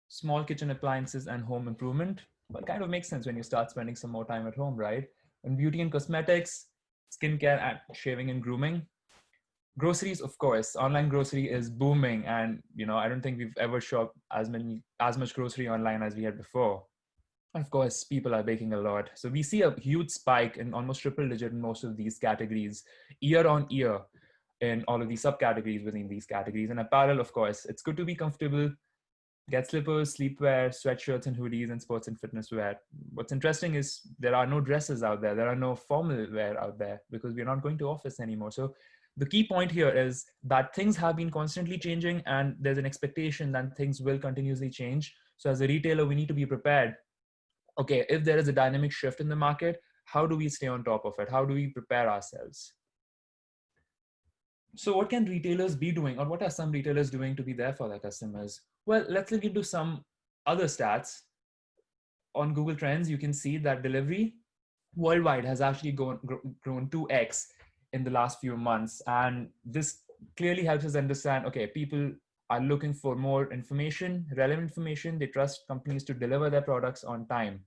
Speaker 5: small kitchen appliances, and home improvement. Well, it kind of makes sense when you start spending some more time at home, right? And beauty and cosmetics, skincare, and shaving and grooming. Groceries, of course, online grocery is booming. And, I don't think we've ever shopped as much grocery online as we had before. And of course, people are baking a lot. So we see a huge spike in almost triple digit in most of these categories year on year in all of these subcategories within these categories. And apparel, of course, it's good to be comfortable. Get slippers, sleepwear, sweatshirts and hoodies, and sports and fitness wear. What's interesting is there are no dresses out there. There are no formal wear out there because we're not going to office anymore. So the key point here is that things have been constantly changing, and there's an expectation that things will continuously change. So as a retailer, we need to be prepared. Okay, if there is a dynamic shift in the market, how do we stay on top of it? How do we prepare ourselves? So what can retailers be doing, or what are some retailers doing to be there for their customers? Well, let's look into some other stats. On Google Trends, you can see that delivery worldwide has actually grown 2x in the last few months. And this clearly helps us understand, okay, people are looking for more information, relevant information. They trust companies to deliver their products on time.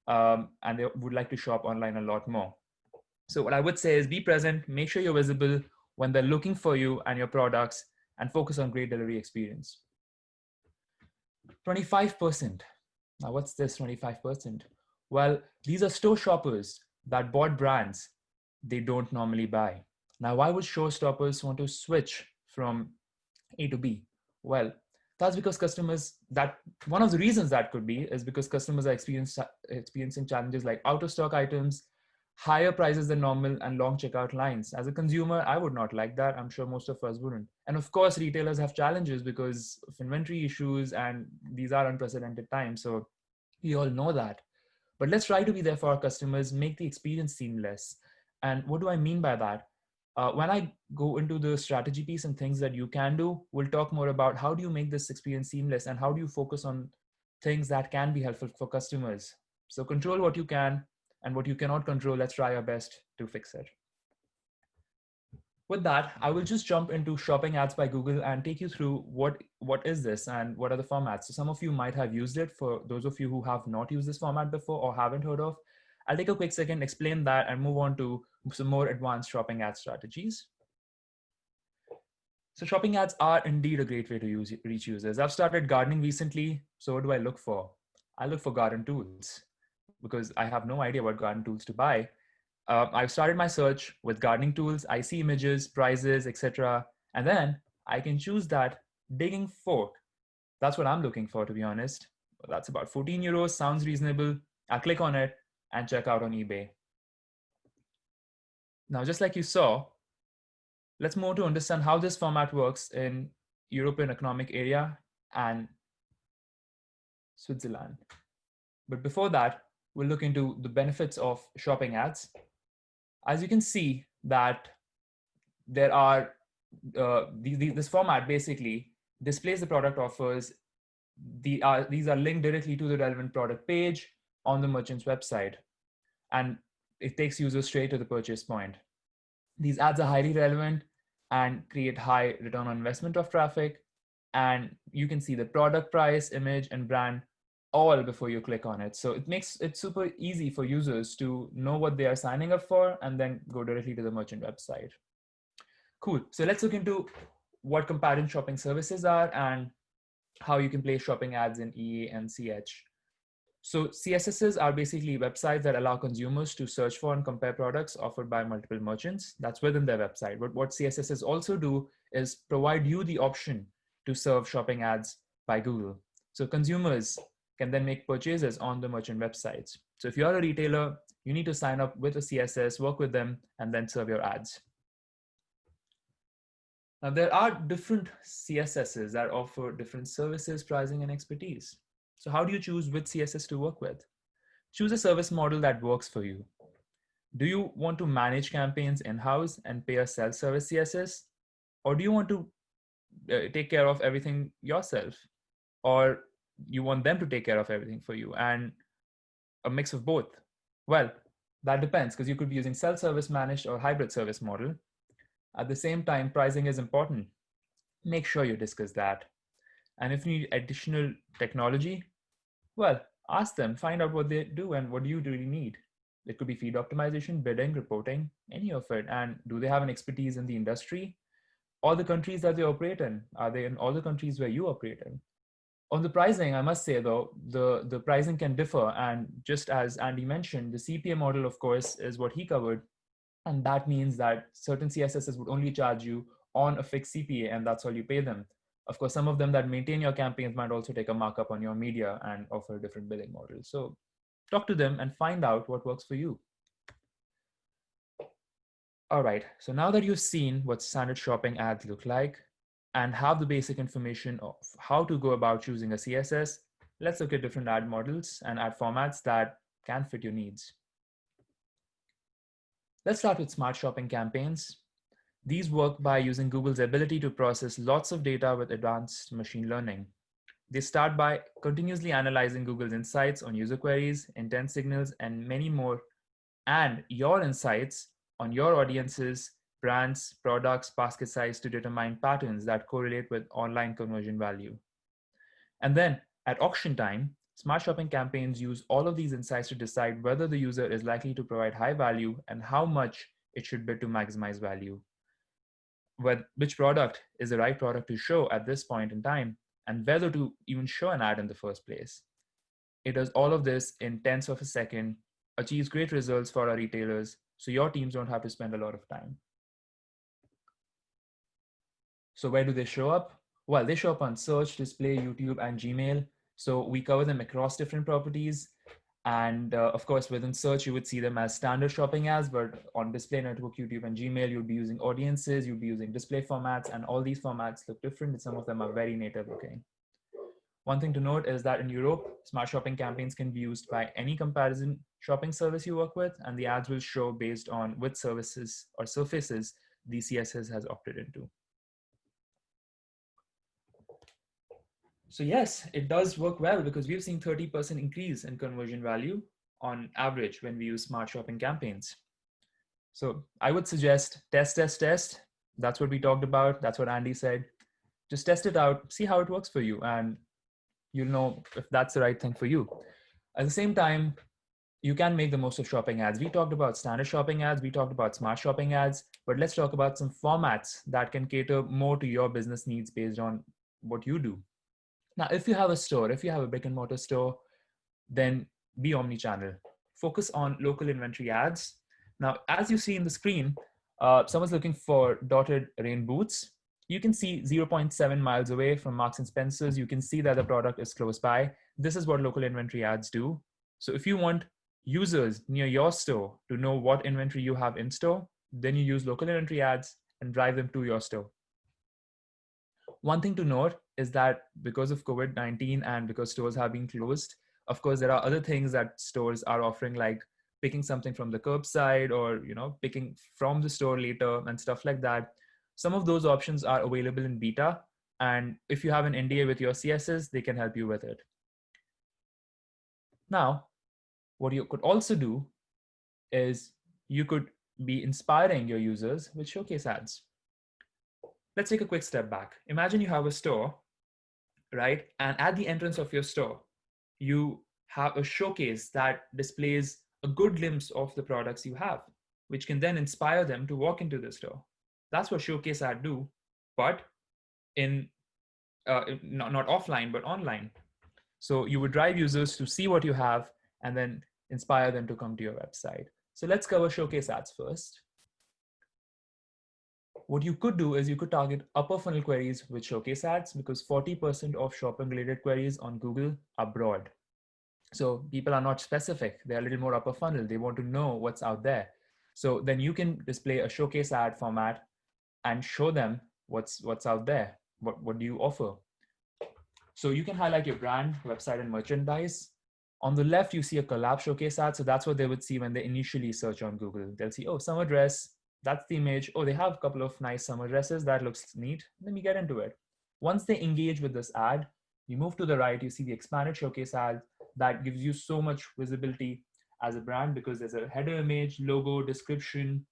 Speaker 5: And they would like to shop online a lot more. So what I would say is be present, make sure you're visible when they're looking for you and your products, and focus on great delivery experience. 25%. Now what's this 25%? Well, these are store shoppers that bought brands they don't normally buy. Now, why would showstoppers want to switch from A to B? Well, that's because one of the reasons that could be is because customers are experiencing challenges like out of stock items, higher prices than normal, and long checkout lines. As a consumer, I would not like that. I'm sure most of us wouldn't. And of course, retailers have challenges because of inventory issues, and these are unprecedented times. So we all know that. But let's try to be there for our customers, make the experience seamless. And what do I mean by that? When I go into the strategy piece and things that you can do, we'll talk more about how do you make this experience seamless and how do you focus on things that can be helpful for customers. So control what you can, and what you cannot control, let's try our best to fix it. With that, I will just jump into shopping ads by Google and take you through what is this and what are the formats. So some of you might have used it. For those of you who have not used this format before or haven't heard of, I'll take a quick second, explain that, and move on to some more advanced shopping ad strategies. So shopping ads are indeed a great way to reach users. I've started gardening recently. So what do I look for? I look for garden tools because I have no idea what garden tools to buy. I've started my search with gardening tools. I see images, prices, etc. And then I can choose that digging fork. That's what I'm looking for, to be honest. That's about 14 euros, sounds reasonable. I'll click on it and check out on eBay. Now, just like you saw, let's move to understand how this format works in European Economic Area and Switzerland. But before that, we'll look into the benefits of shopping ads. As you can see that there are, this format basically displays the product offers. These are linked directly to the relevant product page on the merchant's website. And it takes users straight to the purchase point. These ads are highly relevant and create high return on investment of traffic. And you can see the product price, image, and brand all before you click on it. So it makes it super easy for users to know what they are signing up for and then go directly to the merchant website. Cool. So let's look into what comparison shopping services are and how you can place shopping ads in EA and CH. So CSSs are basically websites that allow consumers to search for and compare products offered by multiple merchants. That's within their website. But what CSSs also do is provide you the option to serve shopping ads by Google. So consumers can then make purchases on the merchant websites. So if you're a retailer, you need to sign up with a CSS, work with them, and then serve your ads. Now, there are different CSSs that offer different services, pricing, and expertise. So how do you choose which CSS to work with? Choose a service model that works for you. Do you want to manage campaigns in-house and pay a self-service CSS? Or do you want to take care of everything yourself? Or you want them to take care of everything for you, and a mix of both? Well, that depends, because you could be using self-service managed or hybrid service model. At the same time, pricing is important. Make sure you discuss that. And if you need additional technology, well, ask them, find out what they do and what do you really need. It could be feed optimization, bidding, reporting, any of it. And do they have an expertise in the industry or the countries that they operate in? Are they in all the countries where you operate in? On the pricing, I must say though, the pricing can differ. And just as Andy mentioned, the CPA model, of course, is what he covered. And that means that certain CSSs would only charge you on a fixed CPA, and that's all you pay them. Of course, some of them that maintain your campaigns might also take a markup on your media and offer a different billing model. So talk to them and find out what works for you. All right, so now that you've seen what standard shopping ads look like and have the basic information of how to go about choosing a CSS, let's look at different ad models and ad formats that can fit your needs. Let's start with smart shopping campaigns. These work by using Google's ability to process lots of data with advanced machine learning. They start by continuously analyzing Google's insights on user queries, intent signals, and many more, and your insights on your audiences, brands, products, basket size to determine patterns that correlate with online conversion value. And then at auction time, smart shopping campaigns use all of these insights to decide whether the user is likely to provide high value and how much it should bid to maximize value. Which product is the right product to show at this point in time, and whether to even show an ad in the first place. It does all of this in tenths of a second, achieves great results for our retailers, so your teams don't have to spend a lot of time. So where do they show up? Well, they show up on search, display, YouTube, and Gmail. So we cover them across different properties. And of course, within search, you would see them as standard shopping ads, but on display, network, YouTube, and Gmail, you'll be using audiences, you'll be using display formats, and all these formats look different, and some of them are very native looking. One thing to note is that in Europe, smart shopping campaigns can be used by any comparison shopping service you work with, and the ads will show based on which services or surfaces the CSS has opted into. So yes, it does work well because we've seen 30% increase in conversion value on average when we use smart shopping campaigns. So I would suggest test, test, test. That's what we talked about. That's what Andy said. Just test it out, see how it works for you, and you'll know if that's the right thing for you. At the same time, you can make the most of shopping ads. We talked about standard shopping ads, we talked about smart shopping ads, but let's talk about some formats that can cater more to your business needs based on what you do. Now, if you have a store, if you have a brick and mortar store, then be omnichannel. Focus on local inventory ads. Now, as you see in the screen, someone's looking for dotted rain boots. You can see 0.7 miles away from Marks and Spencer's. You can see that the product is close by. This is what local inventory ads do. So if you want users near your store to know what inventory you have in store, then you use local inventory ads and drive them to your store. One thing to note is that because of COVID-19 and because stores have been closed, of course, there are other things that stores are offering, like picking something from the curbside or picking from the store later and stuff like that. Some of those options are available in beta. And if you have an NDA with your CSs, they can help you with it. Now, what you could also do is you could be inspiring your users with showcase ads. Let's take a quick step back. Imagine you have a store, right? And at the entrance of your store, you have a showcase that displays a good glimpse of the products you have, which can then inspire them to walk into the store. That's what showcase ad do, but in not offline, but online. So you would drive users to see what you have and then inspire them to come to your website. So let's cover showcase ads first. What you could do is you could target upper funnel queries with showcase ads, because 40% of shopping related queries on Google are broad. So people are not specific. They're a little more upper funnel. They want to know what's out there. So then you can display a showcase ad format and show them what's out there. What do you offer? So you can highlight your brand, website, and merchandise. On the left, you see a collab showcase ad. So that's what they would see when they initially search on Google. They'll see, oh, summer dress. That's the image. Oh, they have a couple of nice summer dresses. That looks neat. Let me get into it. Once they engage with this ad, you move to the right, you see the expanded showcase ad that gives you so much visibility as a brand, because there's a header image, logo, description.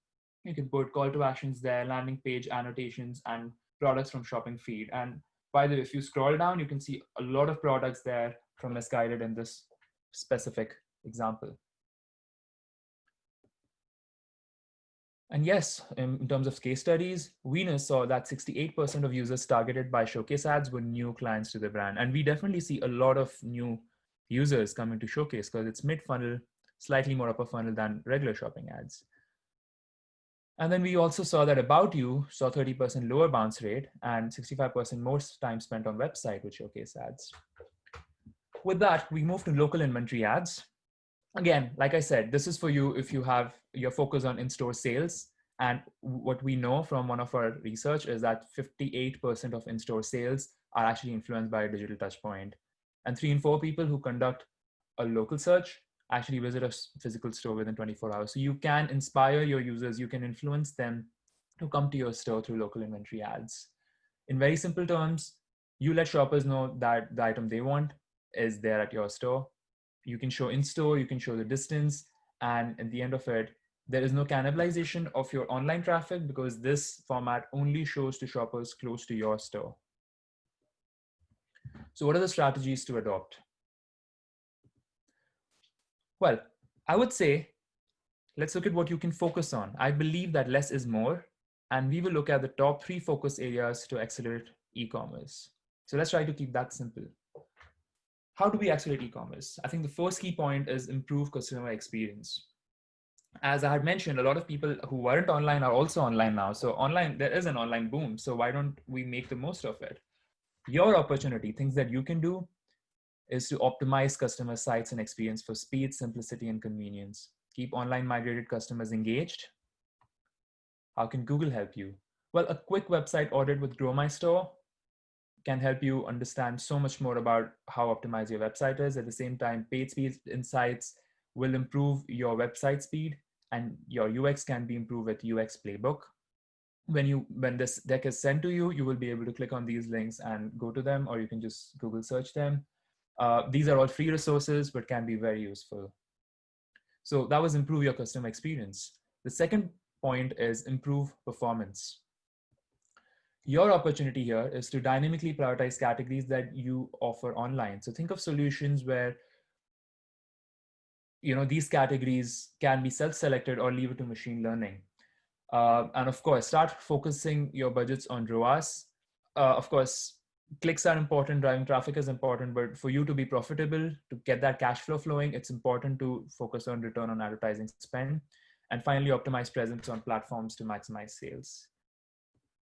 Speaker 5: You can put call to actions there, landing page annotations, and products from shopping feed. And by the way, if you scroll down, you can see a lot of products there from Misguided in this specific example. And yes, in terms of case studies, we saw that 68% of users targeted by showcase ads were new clients to the brand. And we definitely see a lot of new users coming to showcase because it's mid-funnel, slightly more upper funnel than regular shopping ads. And then we also saw that About You saw 30% lower bounce rate and 65% more time spent on website with showcase ads. With that, we move to local inventory ads. Again, like I said, this is for you if you have your focus on in-store sales. And what we know from one of our research is that 58% of in-store sales are actually influenced by a digital touchpoint. And 3 in 4 people who conduct a local search actually visit a physical store within 24 hours. So you can inspire your users, you can influence them to come to your store through local inventory ads. In very simple terms, you let shoppers know that the item they want is there at your store. You can show in-store, you can show the distance, and at the end of it, there is no cannibalization of your online traffic because this format only shows to shoppers close to your store. So what are the strategies to adopt? Well, I would say, let's look at what you can focus on. I believe that less is more, and we will look at the top 3 focus areas to accelerate e-commerce. So let's try to keep that simple. How do we accelerate e-commerce? I think the first key point is improve customer experience. As I had mentioned, a lot of people who weren't online are also online now. So online, there is an online boom. So why don't we make the most of it? Your opportunity, things that you can do, is to optimize customer sites and experience for speed, simplicity, and convenience. Keep online migrated customers engaged. How can Google help you? Well, a quick website audit with Grow My Store can help you understand so much more about how optimized your website is. At the same time, paid speed insights will improve your website speed, and your UX can be improved with UX Playbook. when this deck is sent to you, you will be able to click on these links and go to them, or you can just Google search them. These are all free resources, but can be very useful. So that was improve your customer experience. The second point is improve performance. Your opportunity here is to dynamically prioritize categories that you offer online. So think of solutions where these categories can be self-selected or leave it to machine learning. And of course, start focusing your budgets on ROAS. Of course, clicks are important, driving traffic is important, but for you to be profitable, to get that cash flow flowing, it's important to focus on return on advertising spend. And finally, optimize presence on platforms to maximize sales.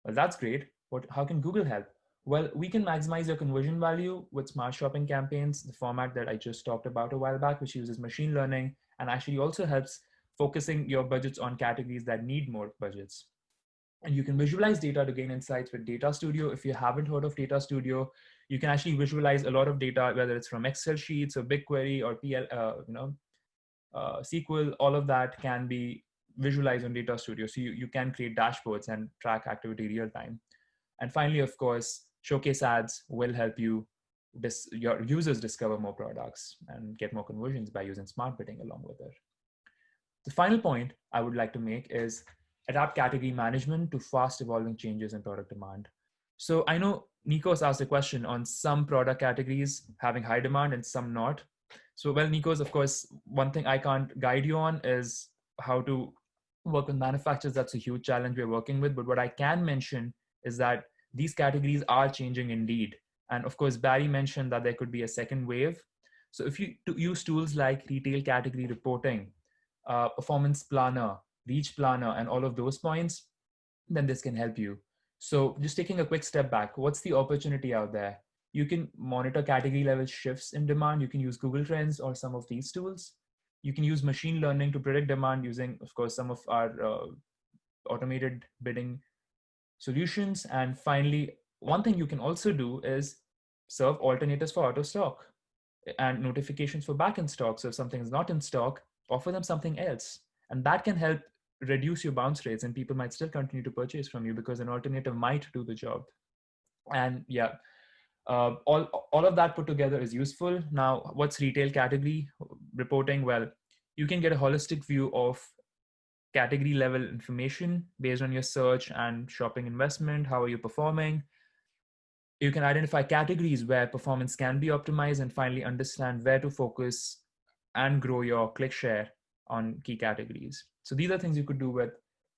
Speaker 5: Well, that's great. How can Google help? Well, we can maximize your conversion value with smart shopping campaigns, the format that I just talked about a while back, which uses machine learning and actually also helps focusing your budgets on categories that need more budgets. And you can visualize data to gain insights with Data Studio. If you haven't heard of Data Studio, you can actually visualize a lot of data, whether it's from Excel sheets or BigQuery or SQL. All of that can be visualized on Data Studio. So you can create dashboards and track activity real time. And finally, of course, Showcase ads will help your users discover more products and get more conversions by using smart bidding along with it. The final point I would like to make is adapt category management to fast evolving changes in product demand. So I know Nikos asked a question on some product categories having high demand and some not. So well, Nikos, of course, one thing I can't guide you on is how to work with manufacturers. That's a huge challenge we're working with. But what I can mention is that these categories are changing indeed. And of course, Barry mentioned that there could be a second wave. So if you use tools like retail category reporting, performance planner, reach planner, and all of those points, then this can help you. So just taking a quick step back, what's the opportunity out there? You can monitor category level shifts in demand. You can use Google Trends or some of these tools. You can use machine learning to predict demand using, of course, some of our automated bidding solutions. And finally, one thing you can also do is serve alternatives for out of stock and notifications for back in stock. So if something is not in stock, offer them something else. And that can help reduce your bounce rates, and people might still continue to purchase from you because an alternative might do the job. And yeah, all of that put together is useful. Now, what's retail category reporting? Well, you can get a holistic view of category level information based on your search and shopping investment. How are you performing? You can identify categories where performance can be optimized, and finally understand where to focus and grow your click share on key categories. So these are things you could do with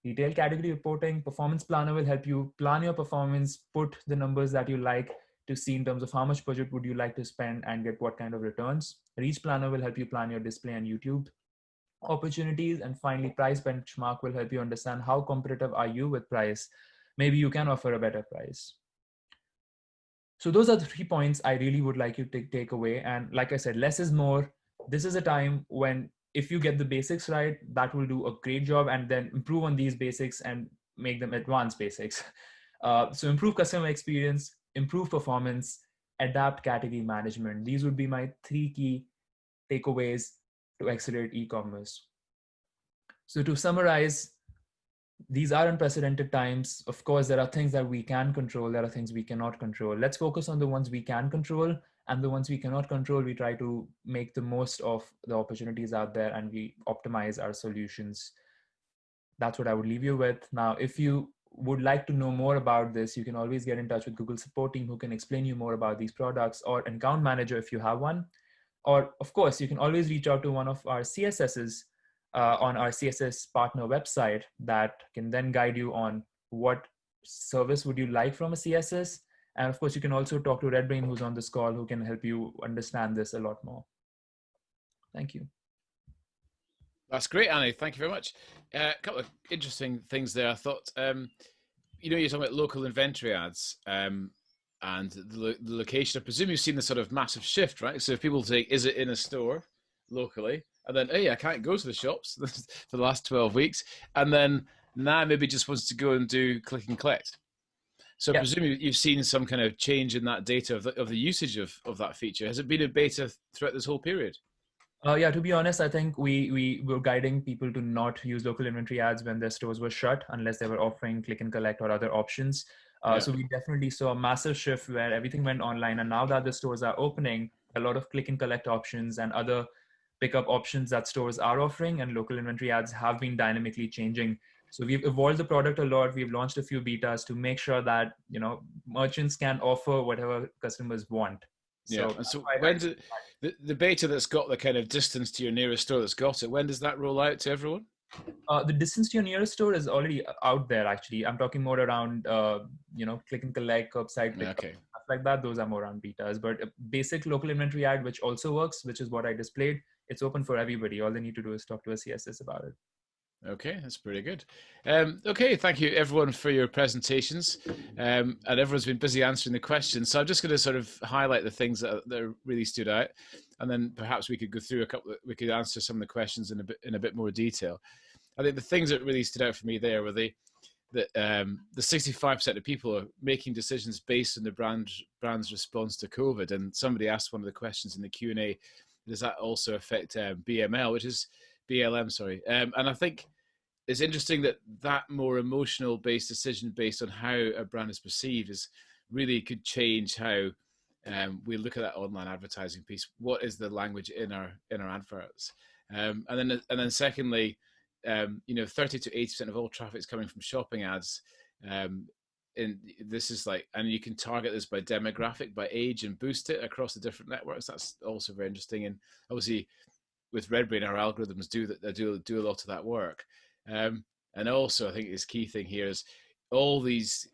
Speaker 5: retail category reporting. Performance planner will help you plan your performance, put the numbers that you like to see in terms of how much budget would you like to spend and get what kind of returns. Reach planner will help you plan your display and YouTube opportunities. And finally, price benchmark will help you understand how competitive are you with price. Maybe you can offer a better price. So those are the 3 points I really would like you to take away. And like I said, less is more. This is a time when if you get the basics right, that will do a great job, and then improve on these basics and make them advanced basics. So improve customer experience, improve performance, adapt category management. These would be my 3 key takeaways to accelerate e-commerce. So to summarize, these are unprecedented times. Of course, there are things that we can control. There are things we cannot control. Let's focus on the ones we can control, and the ones we cannot control, we try to make the most of the opportunities out there and we optimize our solutions. That's what I would leave you with. Now, if you would like to know more about this, you can always get in touch with Google support team who can explain you more about these products, or an account manager if you have one. Or of course, you can always reach out to one of our CSSs on our CSS partner website that can then guide you on what service would you like from a CSS. And of course, you can also talk to RedBrain, who's on this call, who can help you understand this a lot more. Thank you.
Speaker 2: That's great, Annie. Thank you very much. A couple of interesting things there. I thought, you're talking about local inventory ads and the location. I presume you've seen the sort of massive shift, right? So if people say, is it in a store locally? And then, hey, I can't go to the shops for the last 12 weeks. And then now maybe just wants to go and do click and collect. So I presume you've seen some kind of change in that data of the usage of that feature. Has it been in beta throughout this whole period?
Speaker 5: Yeah, to be honest, I think we were guiding people to not use local inventory ads when their stores were shut unless they were offering click and collect or other options. So we definitely saw a massive shift where everything went online. And now that the stores are opening, a lot of click and collect options and other pickup options that stores are offering, and local inventory ads have been dynamically changing. So we've evolved the product a lot. We've launched a few betas to make sure that, you know, merchants can offer whatever customers want.
Speaker 2: Yeah.
Speaker 5: So
Speaker 2: And so when do the beta that's got the kind of distance to your nearest store that's got it, when does that roll out to everyone?
Speaker 5: the distance to your nearest store is already out there. Actually, I'm talking more around, you know, click and collect, curbside pickup,
Speaker 2: Okay.
Speaker 5: stuff like that. Those are more around betas. But a basic local inventory ad, which also works, which is what I displayed, it's open for everybody. All they need to do is talk to a CSS about it.
Speaker 2: Okay, that's pretty good. Okay, thank you everyone for your presentations, and everyone's been busy answering the questions. So I'm just going to sort of highlight the things that really stood out, and then perhaps we could go through we could answer some of the questions in a bit more detail. I think the things that really stood out for me there were the 65% of people are making decisions based on the brand's response to COVID. And somebody asked one of the questions in the Q&A, does that also affect BML, which is BLM, sorry. And I think it's interesting that more emotional based decision based on how a brand is perceived is really could change how we look at that online advertising piece. What is the language in our adverts? And then secondly, 30 to 80% of all traffic is coming from shopping ads. And this is like, and you can target this by demographic, by age, and boost it across the different networks. That's also very interesting. And obviously, with RedBrain, our algorithms do a lot of that work. And also, I think this key thing here is all these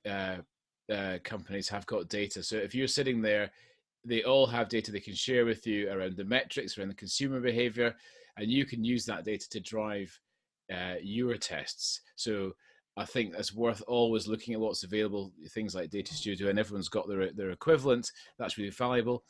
Speaker 2: companies have got data. So if you're sitting there, they all have data they can share with you around the metrics, around the consumer behavior, and you can use that data to drive your tests. So I think that's worth always looking at what's available, things like Data Studio, and everyone's got their equivalent. That's really valuable.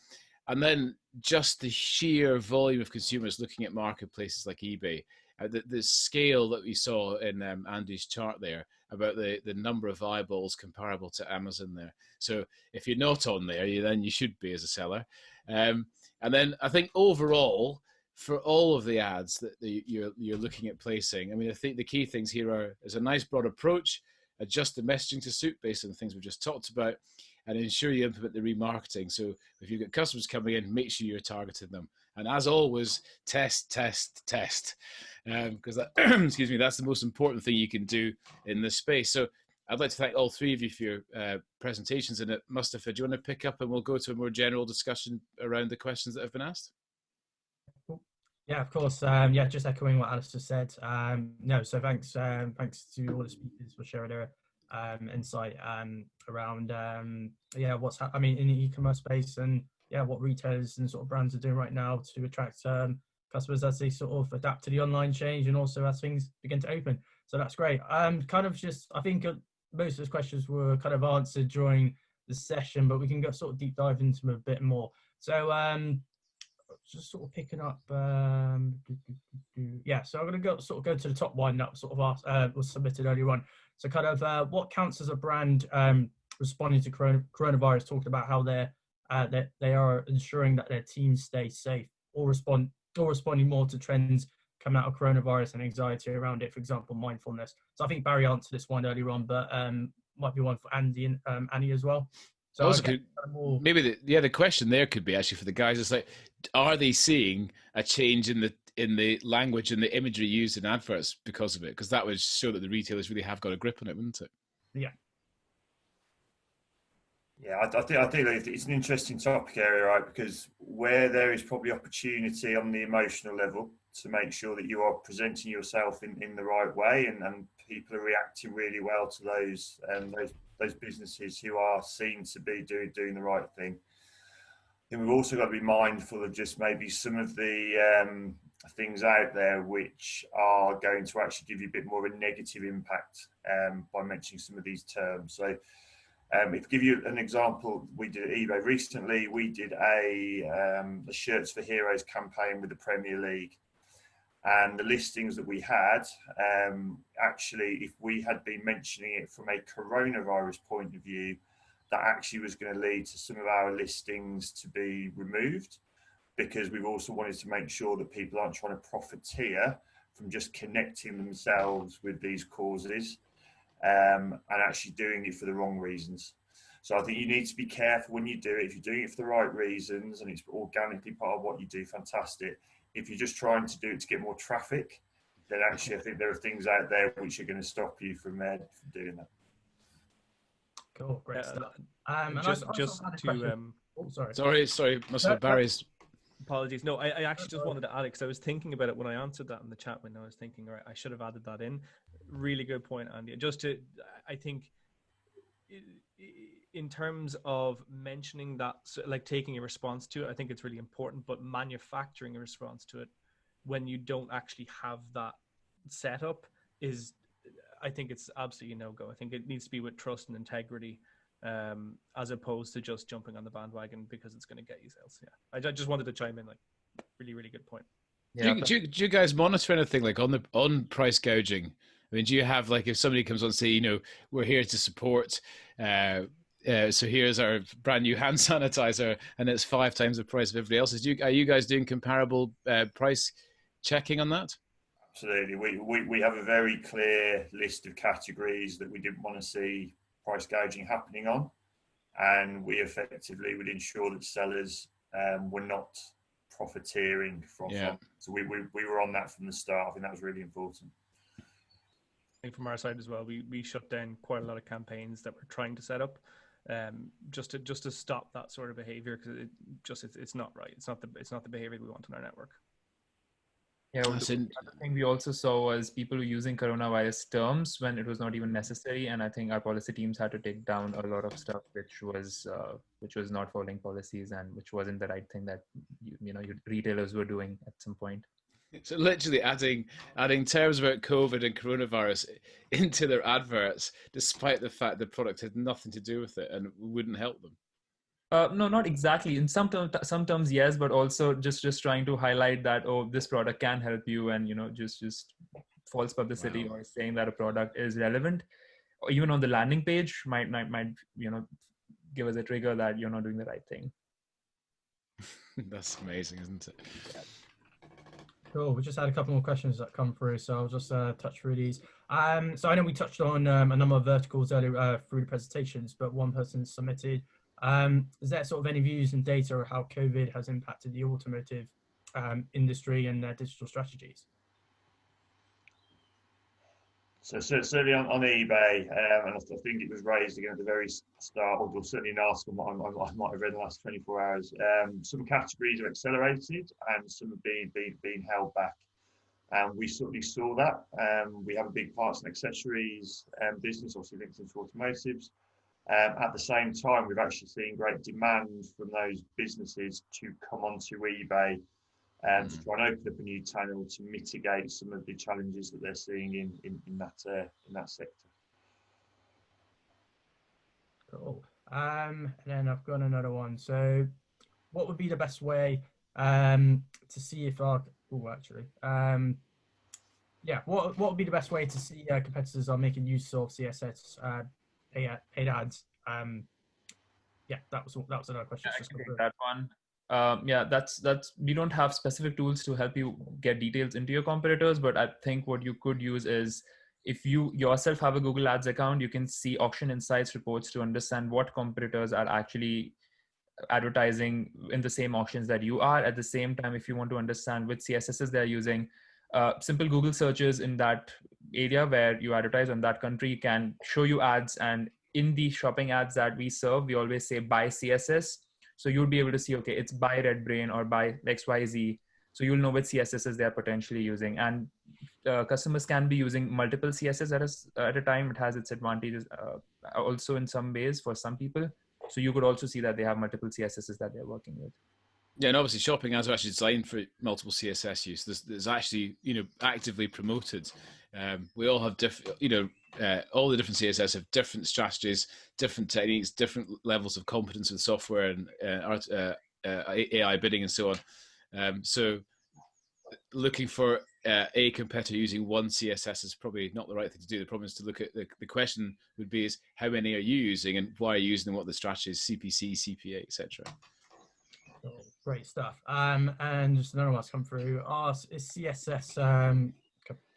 Speaker 2: And then just the sheer volume of consumers looking at marketplaces like eBay, the scale that we saw in Andy's chart there about the number of eyeballs comparable to Amazon there. So if you're not on there, then you should be as a seller. And then I think overall, for all of the ads that you're looking at placing, I mean, I think the key things here is a nice broad approach, adjust the messaging to suit based on the things we've just talked about, and ensure you implement the remarketing. So if you've got customers coming in, make sure you're targeting them. And as always, test, because that, excuse me, that's the most important thing you can do in this space. So I'd like to thank all three of you for your presentations. And Mustafa, do you want to pick up and we'll go to a more general discussion around the questions that have been asked?
Speaker 1: Yeah, of course. Just echoing what Alastair said. So thanks to all the speakers for sharing their insight around what's happening in the e-commerce space, and what retailers and sort of brands are doing right now to attract customers as they sort of adapt to the online change, and also as things begin to open. So that's great. I think most of those questions were kind of answered during the session, but we can go sort of deep dive into them a bit more. So just sort of picking up, so I'm going to go to the top one that sort of was submitted earlier on. So kind of what counts as a brand responding to coronavirus, talking about how they are ensuring that their teams stay safe, or responding more to trends coming out of coronavirus and anxiety around it, for example, mindfulness. So I think Barry answered this one earlier on, but might be one for Andy and Annie as well. So
Speaker 2: also maybe the question there could be actually for the guys, it's like, are they seeing a change in the language and the imagery used in adverts because of it? Because that would show that the retailers really have got a grip on it, wouldn't it?
Speaker 1: Yeah.
Speaker 4: Yeah, I think it's an interesting topic area, right? Because where there is probably opportunity on the emotional level to make sure that you are presenting yourself in the right way, and people are reacting really well to those businesses who are seen to be doing the right thing. And we've also got to be mindful of just maybe some of the things out there which are going to actually give you a bit more of a negative impact by mentioning some of these terms. So if I give you an example, we did at eBay recently, we did a Shirts for Heroes campaign with the Premier League. And the listings that we had, actually, if we had been mentioning it from a coronavirus point of view, that actually was going to lead to some of our listings to be removed. because we've also wanted to make sure that people aren't trying to profiteer from just connecting themselves with these causes and actually doing it for the wrong reasons. So I think you need to be careful when you do it. If you're doing it for the right reasons and it's organically part of what you do, fantastic. If you're just trying to do it to get more traffic, then actually I think there are things out there which are going to stop you from doing that.
Speaker 1: Cool, great stuff.
Speaker 2: Sorry, must have Barry's.
Speaker 3: Apologies. No, I actually just wanted to add it because I was thinking about it when I answered that in the chat window. I was thinking, right, I should have added that in. Really good point, Andy. I think in terms of mentioning that, like taking a response to it, I think it's really important, but manufacturing a response to it when you don't actually have that set up I think it's absolutely no-go. I think it needs to be with trust and integrity, as opposed to just jumping on the bandwagon because it's going to get you sales. Yeah, I just wanted to chime in. Like, really, really good point.
Speaker 2: Yeah. Do you guys monitor anything like on price gouging? I mean, do you have, like, if somebody comes on and say, we're here to support, so here's our brand new hand sanitizer and it's 5 times the price of everybody else's. Are you guys doing comparable price checking on that?
Speaker 4: Absolutely. We have a very clear list of categories that we didn't want to see price gouging happening on, and we effectively would ensure that sellers were not profiteering from. So we were on that from the start. I think that was really important.
Speaker 3: I think from our side as well, we shut down quite a lot of campaigns that we're trying to set up, just to stop that sort of behavior, because it's not right. It's not the behavior we want in our network.
Speaker 5: Yeah, the other thing we also saw was people using coronavirus terms when it was not even necessary, and I think our policy teams had to take down a lot of stuff which was not following policies and which wasn't the right thing that your retailers were doing at some point.
Speaker 2: So literally adding terms about COVID and coronavirus into their adverts, despite the fact the product had nothing to do with it and wouldn't help them.
Speaker 5: No, not exactly. In some terms, yes, but also just trying to highlight that, oh, this product can help you, and just false publicity or saying that a product is relevant, or even on the landing page might give us a trigger that you're not doing the right thing.
Speaker 2: That's amazing, isn't it?
Speaker 5: Yeah.
Speaker 1: Cool. We just had a couple more questions that come through, so I'll just touch through these. So I know we touched on a number of verticals earlier through the presentations, but one person submitted. Is there sort of any views and data of how COVID has impacted the automotive industry and their digital strategies?
Speaker 4: So certainly on eBay, and I think it was raised again at the very start, or certainly an article I might have read in the last 24 hours. Some categories have accelerated and some have been held back. And we certainly saw that. We have a big parts and accessories business, obviously linked into automotives. At the same time, we've actually seen great demand from those businesses to come onto eBay and to try and open up a new channel to mitigate some of the challenges that they're seeing in that sector.
Speaker 1: Cool. And then I've got another one. So, what would be the best way to see if our what would be the best way to see competitors are making use of CSS paid ads? That was another question.
Speaker 5: I can take that one. That's we don't have specific tools to help you get details into your competitors, but I think what you could use is, if you yourself have a Google Ads account, you can see auction insights reports to understand what competitors are actually advertising in the same auctions that you are. At the same time, if you want to understand which CSSs they're using, simple Google searches in that area where you advertise on that country can show you ads. And in the shopping ads that we serve, we always say buy CSS. So you'll be able to see, okay, it's by RedBrain or by XYZ. So you'll know which CSSs they're potentially using. And customers can be using multiple CSS at a time. It has its advantages also in some ways for some people. So you could also see that they have multiple CSSs that they're working with.
Speaker 2: Yeah, and obviously shopping ads are actually designed for multiple CSS use. There's actually, actively promoted. We all have different, all the different CSS have different strategies, different techniques, different levels of competence with software and AI bidding and so on. So looking for a competitor using one CSS is probably not the right thing to do. The problem is to look at the question would be is how many are you using and why are you using them, what the strategy is, CPC, CPA, etc.
Speaker 1: Cool. Great stuff. And just another one's come through. Is CSS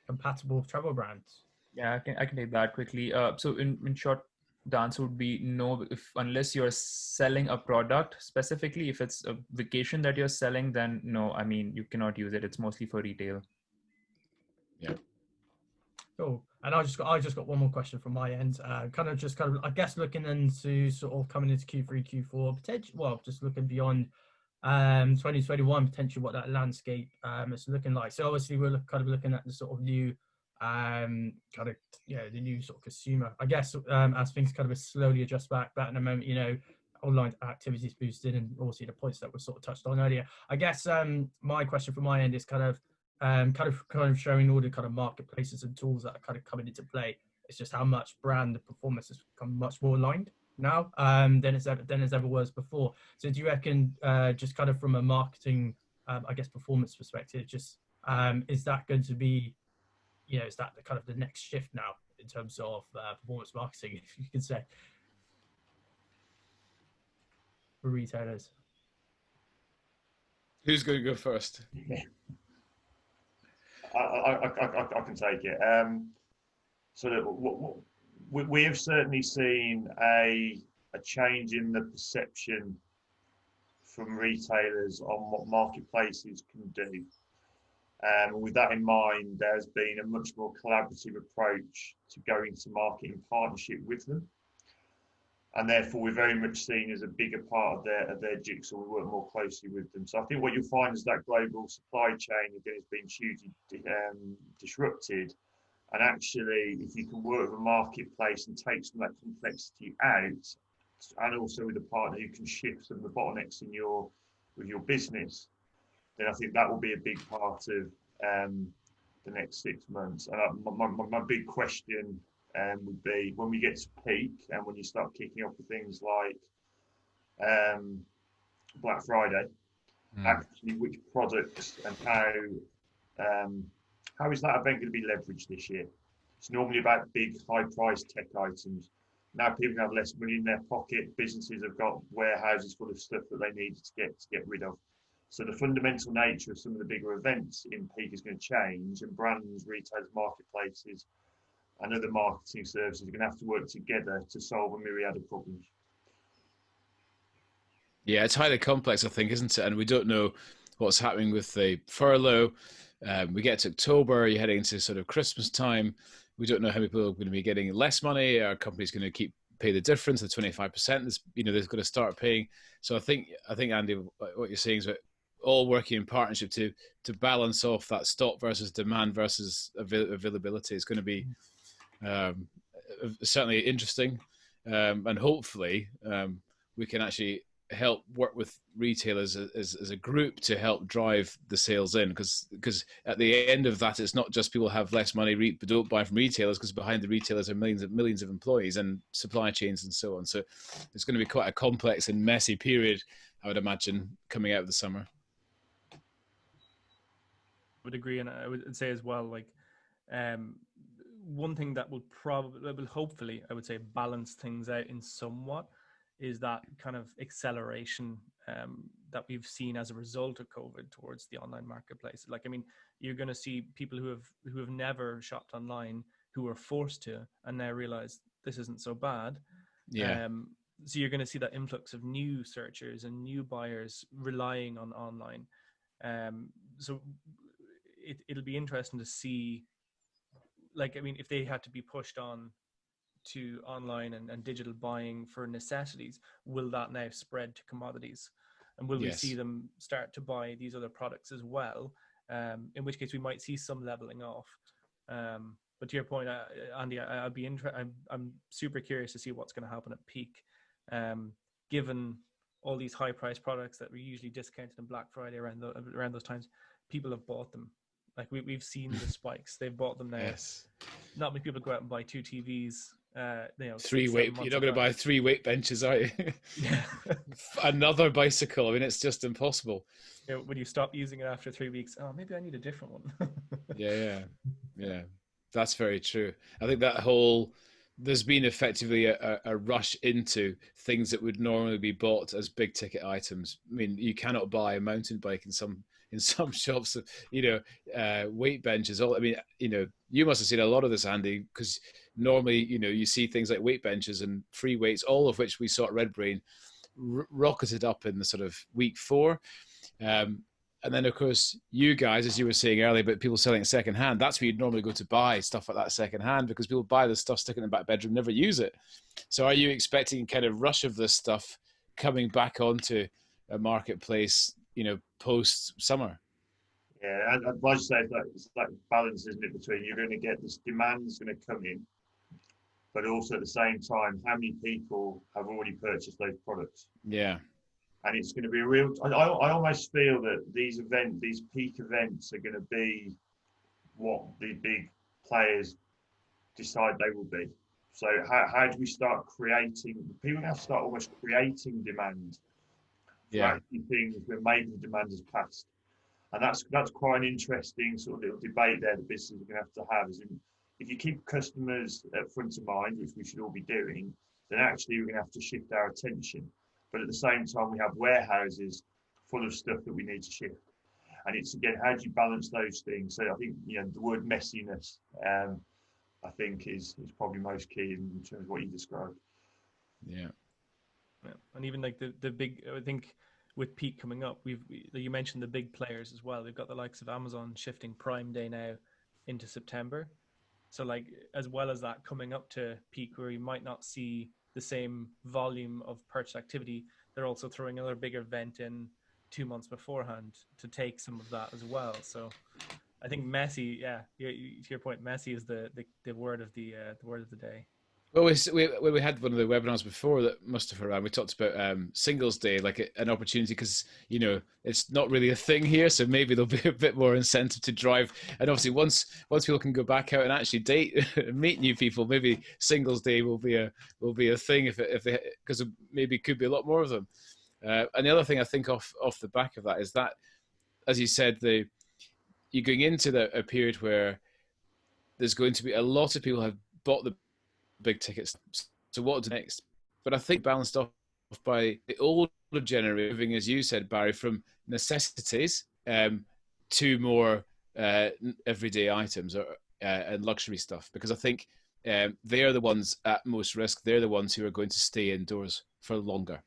Speaker 1: compatible with travel brands?
Speaker 5: Yeah, I can take that quickly. So in short, the answer would be no, unless you're selling a product specifically. If it's a vacation that you're selling, then no, I mean, you cannot use it. It's mostly for retail.
Speaker 2: Yeah.
Speaker 1: Cool. And I just got one more question from my end. I guess looking into sort of coming into Q3, Q4, potential. Well, just looking beyond 2021, potentially what that landscape is looking like. So obviously we're kind of looking at the sort of new the new sort of consumer. I guess as things kind of slowly adjust back at the moment, online activities boosted, and obviously the points that were sort of touched on earlier. I guess my question from my end is kind of showing all the kind of marketplaces and tools that are kind of coming into play. It's just how much brand performance has become much more aligned now than it's ever was before. So do you reckon, just kind of from a marketing, I guess, performance perspective, just is that going to be, is that the kind of the next shift now in terms of performance marketing, if you can say, for retailers?
Speaker 2: Who's going to go first?
Speaker 4: I can take it. So we have certainly seen a change in the perception from retailers on what marketplaces can do. With that in mind, there's been a much more collaborative approach to going to market in partnership with them. And therefore, we're very much seen as a bigger part of their jigsaw. We work more closely with them. So I think what you'll find is that global supply chain, again, has been hugely disrupted. And actually, if you can work with a marketplace and take some of that complexity out, and also with a partner who can shift some of the bottlenecks with your business, then I think that will be a big part of the next 6 months. And my big question would be, when we get to peak and when you start kicking off with things like Black Friday, actually which products and how is that event going to be leveraged this year? It's normally about big, high-priced tech items. Now people have less money in their pocket. Businesses have got warehouses full of stuff that they need to get rid of. So the fundamental nature of some of the bigger events in peak is going to change, and brands, retailers, marketplaces, and other marketing services are going to have to work together to solve a myriad of problems.
Speaker 2: Yeah, it's highly complex, I think, isn't it? And we don't know what's happening with the furlough. We get to October, you're heading into sort of Christmas time. We don't know how many people are going to be getting less money. Our company's going to pay the difference, the 25%. They've got to start paying. So I think Andy, what you're saying is that all working in partnership to balance off that stock versus demand versus availability is going to be certainly interesting, and hopefully we can actually help work with retailers as a group to help drive the sales in, because at the end of that, it's not just people have less money but don't buy from retailers, because behind the retailers are millions of employees and supply chains and so on. So it's going to be quite a complex and messy period, I would imagine, coming out of the summer.
Speaker 3: I would agree, and I would say as well, like one thing that will hopefully, I would say, balance things out in somewhat is that kind of acceleration that we've seen as a result of COVID towards the online marketplace. Like, I mean, you're going to see people who have never shopped online who are forced to, and now realize this isn't so bad.
Speaker 2: Yeah.
Speaker 3: So you're going to see that influx of new searchers and new buyers relying on online. So it'll be interesting to see, like, I mean, if they had to be pushed on to online and digital buying for necessities, will that now spread to commodities? And will we see them start to buy these other products as well? In which case we might see some leveling off. But to your point, Andy, I'm super curious to see what's going to happen at peak, given all these high priced products that were usually discounted on Black Friday around those times. People have bought them. Like we've seen the spikes. They've bought them now.
Speaker 2: Yes.
Speaker 3: Not many people go out and buy 2 TVs.
Speaker 2: 3 weight. You're not going to buy 3 weight benches, are you?
Speaker 3: Yeah.
Speaker 2: Another bicycle. I mean, it's just impossible.
Speaker 3: When you stop using it after 3 weeks, oh, maybe I need a different one.
Speaker 2: Yeah. That's very true. I think that whole there's been effectively a rush into things that would normally be bought as big ticket items. I mean, you cannot buy a mountain bike in some shops, weight benches. I mean, you must have seen a lot of this, Andy, because normally, you see things like weight benches and free weights, all of which we saw at RedBrain rocketed up in the sort of week 4. And then, of course, you guys, as you were saying earlier, about people selling it secondhand, that's where you'd normally go to buy stuff like that secondhand, because people buy this stuff, stick it in the back bedroom, never use it. So are you expecting kind of rush of this stuff coming back onto a marketplace, post-summer?
Speaker 4: Yeah, I'd like to say it's like balance, isn't it, between you're going to get this demand that's going to come in, but also at the same time, how many people have already purchased those products?
Speaker 2: Yeah.
Speaker 4: And it's going to be a real, I almost feel that these peak events are going to be what the big players decide they will be. So how do we start creating, people have to start almost creating demand for actually things where maybe the demand has passed. And that's quite an interesting sort of little debate there the business is going to have, is if you keep customers at front of mind, which we should all be doing, then actually we're going to have to shift our attention. But at the same time, we have warehouses full of stuff that we need to shift. And it's, again, how do you balance those things? So I think, the word messiness, I think is probably most key in terms of what you described.
Speaker 3: Yeah. And even like the big, I think with peak coming up, you mentioned the big players as well. We've got the likes of Amazon shifting Prime Day now into September. So like, as well as that coming up to peak where you might not see the same volume of purchase activity, they're also throwing another big event in 2 months beforehand to take some of that as well. So I think messy, to your point, messy is the word of the word of the day.
Speaker 2: Well, we had one of the webinars before that Mustafa ran. We talked about Singles Day, like an opportunity, because it's not really a thing here, so maybe there'll be a bit more incentive to drive. And obviously, once people can go back out and actually date, meet new people, maybe Singles Day will be a thing if they, because maybe could be a lot more of them. And the other thing I think off the back of that is that, as you said, you're going into a period where there's going to be a lot of people have bought the big tickets. So what's next? But I think balanced off by the older generation moving, as you said, Barry, from necessities to more everyday items and luxury stuff, because I think they're the ones at most risk. They're the ones who are going to stay indoors for longer.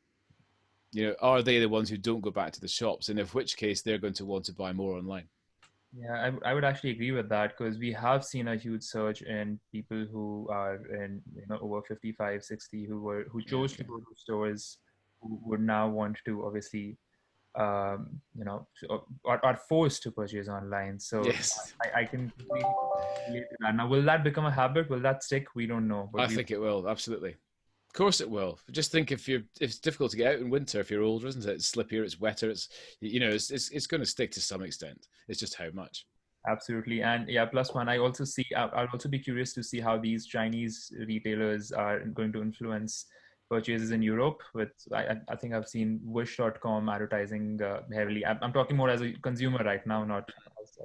Speaker 2: Are they the ones who don't go back to the shops? And in which case they're going to want to buy more online.
Speaker 5: Yeah, I would actually agree with that, because we have seen a huge surge in people who are in over 55, 60 who chose to go to stores, who would now want to obviously are forced to purchase online. So
Speaker 2: yes.
Speaker 5: I can completely relate to that. Now, will that become a habit? Will that stick? We don't know. But
Speaker 2: I think it will, absolutely. Of course it will. Just think, if it's difficult to get out in winter if you're older, isn't it? It's slippier, it's wetter, it's going to stick to some extent. It's just how much.
Speaker 5: Absolutely. And yeah, plus one, I'll also be curious to see how these Chinese retailers are going to influence purchases in Europe. I think I've seen Wish.com advertising heavily. I'm talking more as a consumer right now, not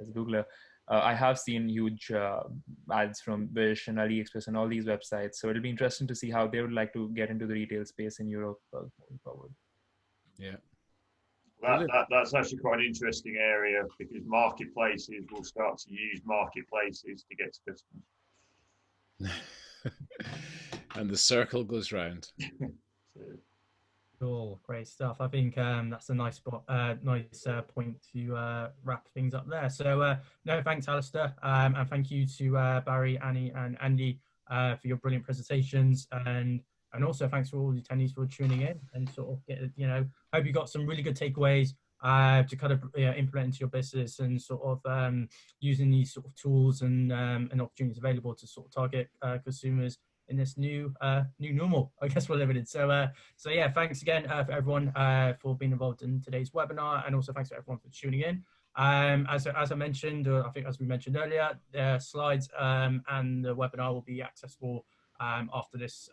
Speaker 5: as a Googler. I have seen huge ads from Wish and AliExpress and all these websites. So it'll be interesting to see how they would like to get into the retail space in Europe going forward.
Speaker 2: Yeah.
Speaker 4: That's actually quite an interesting area, because marketplaces will start to use marketplaces to get to customers.
Speaker 2: And the circle goes round.
Speaker 1: Cool, great stuff. I think that's a nice point to wrap things up there. So no, thanks, Alastair, and thank you to Barry, Annie, and Andy for your brilliant presentations, and also thanks for all the attendees for tuning in, and sort of hope you got some really good takeaways to kind of implement into your business, and sort of using these sort of tools and opportunities available to sort of target consumers in this new normal, I guess we're living in. So yeah, thanks again for everyone for being involved in today's webinar, and also thanks to everyone for tuning in. As I mentioned, I think as we mentioned earlier, the slides and the webinar will be accessible after this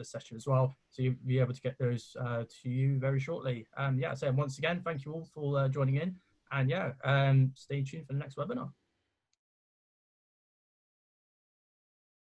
Speaker 1: session as well, so you'll be able to get those to you very shortly. So once again, thank you all for joining in, and stay tuned for the next webinar.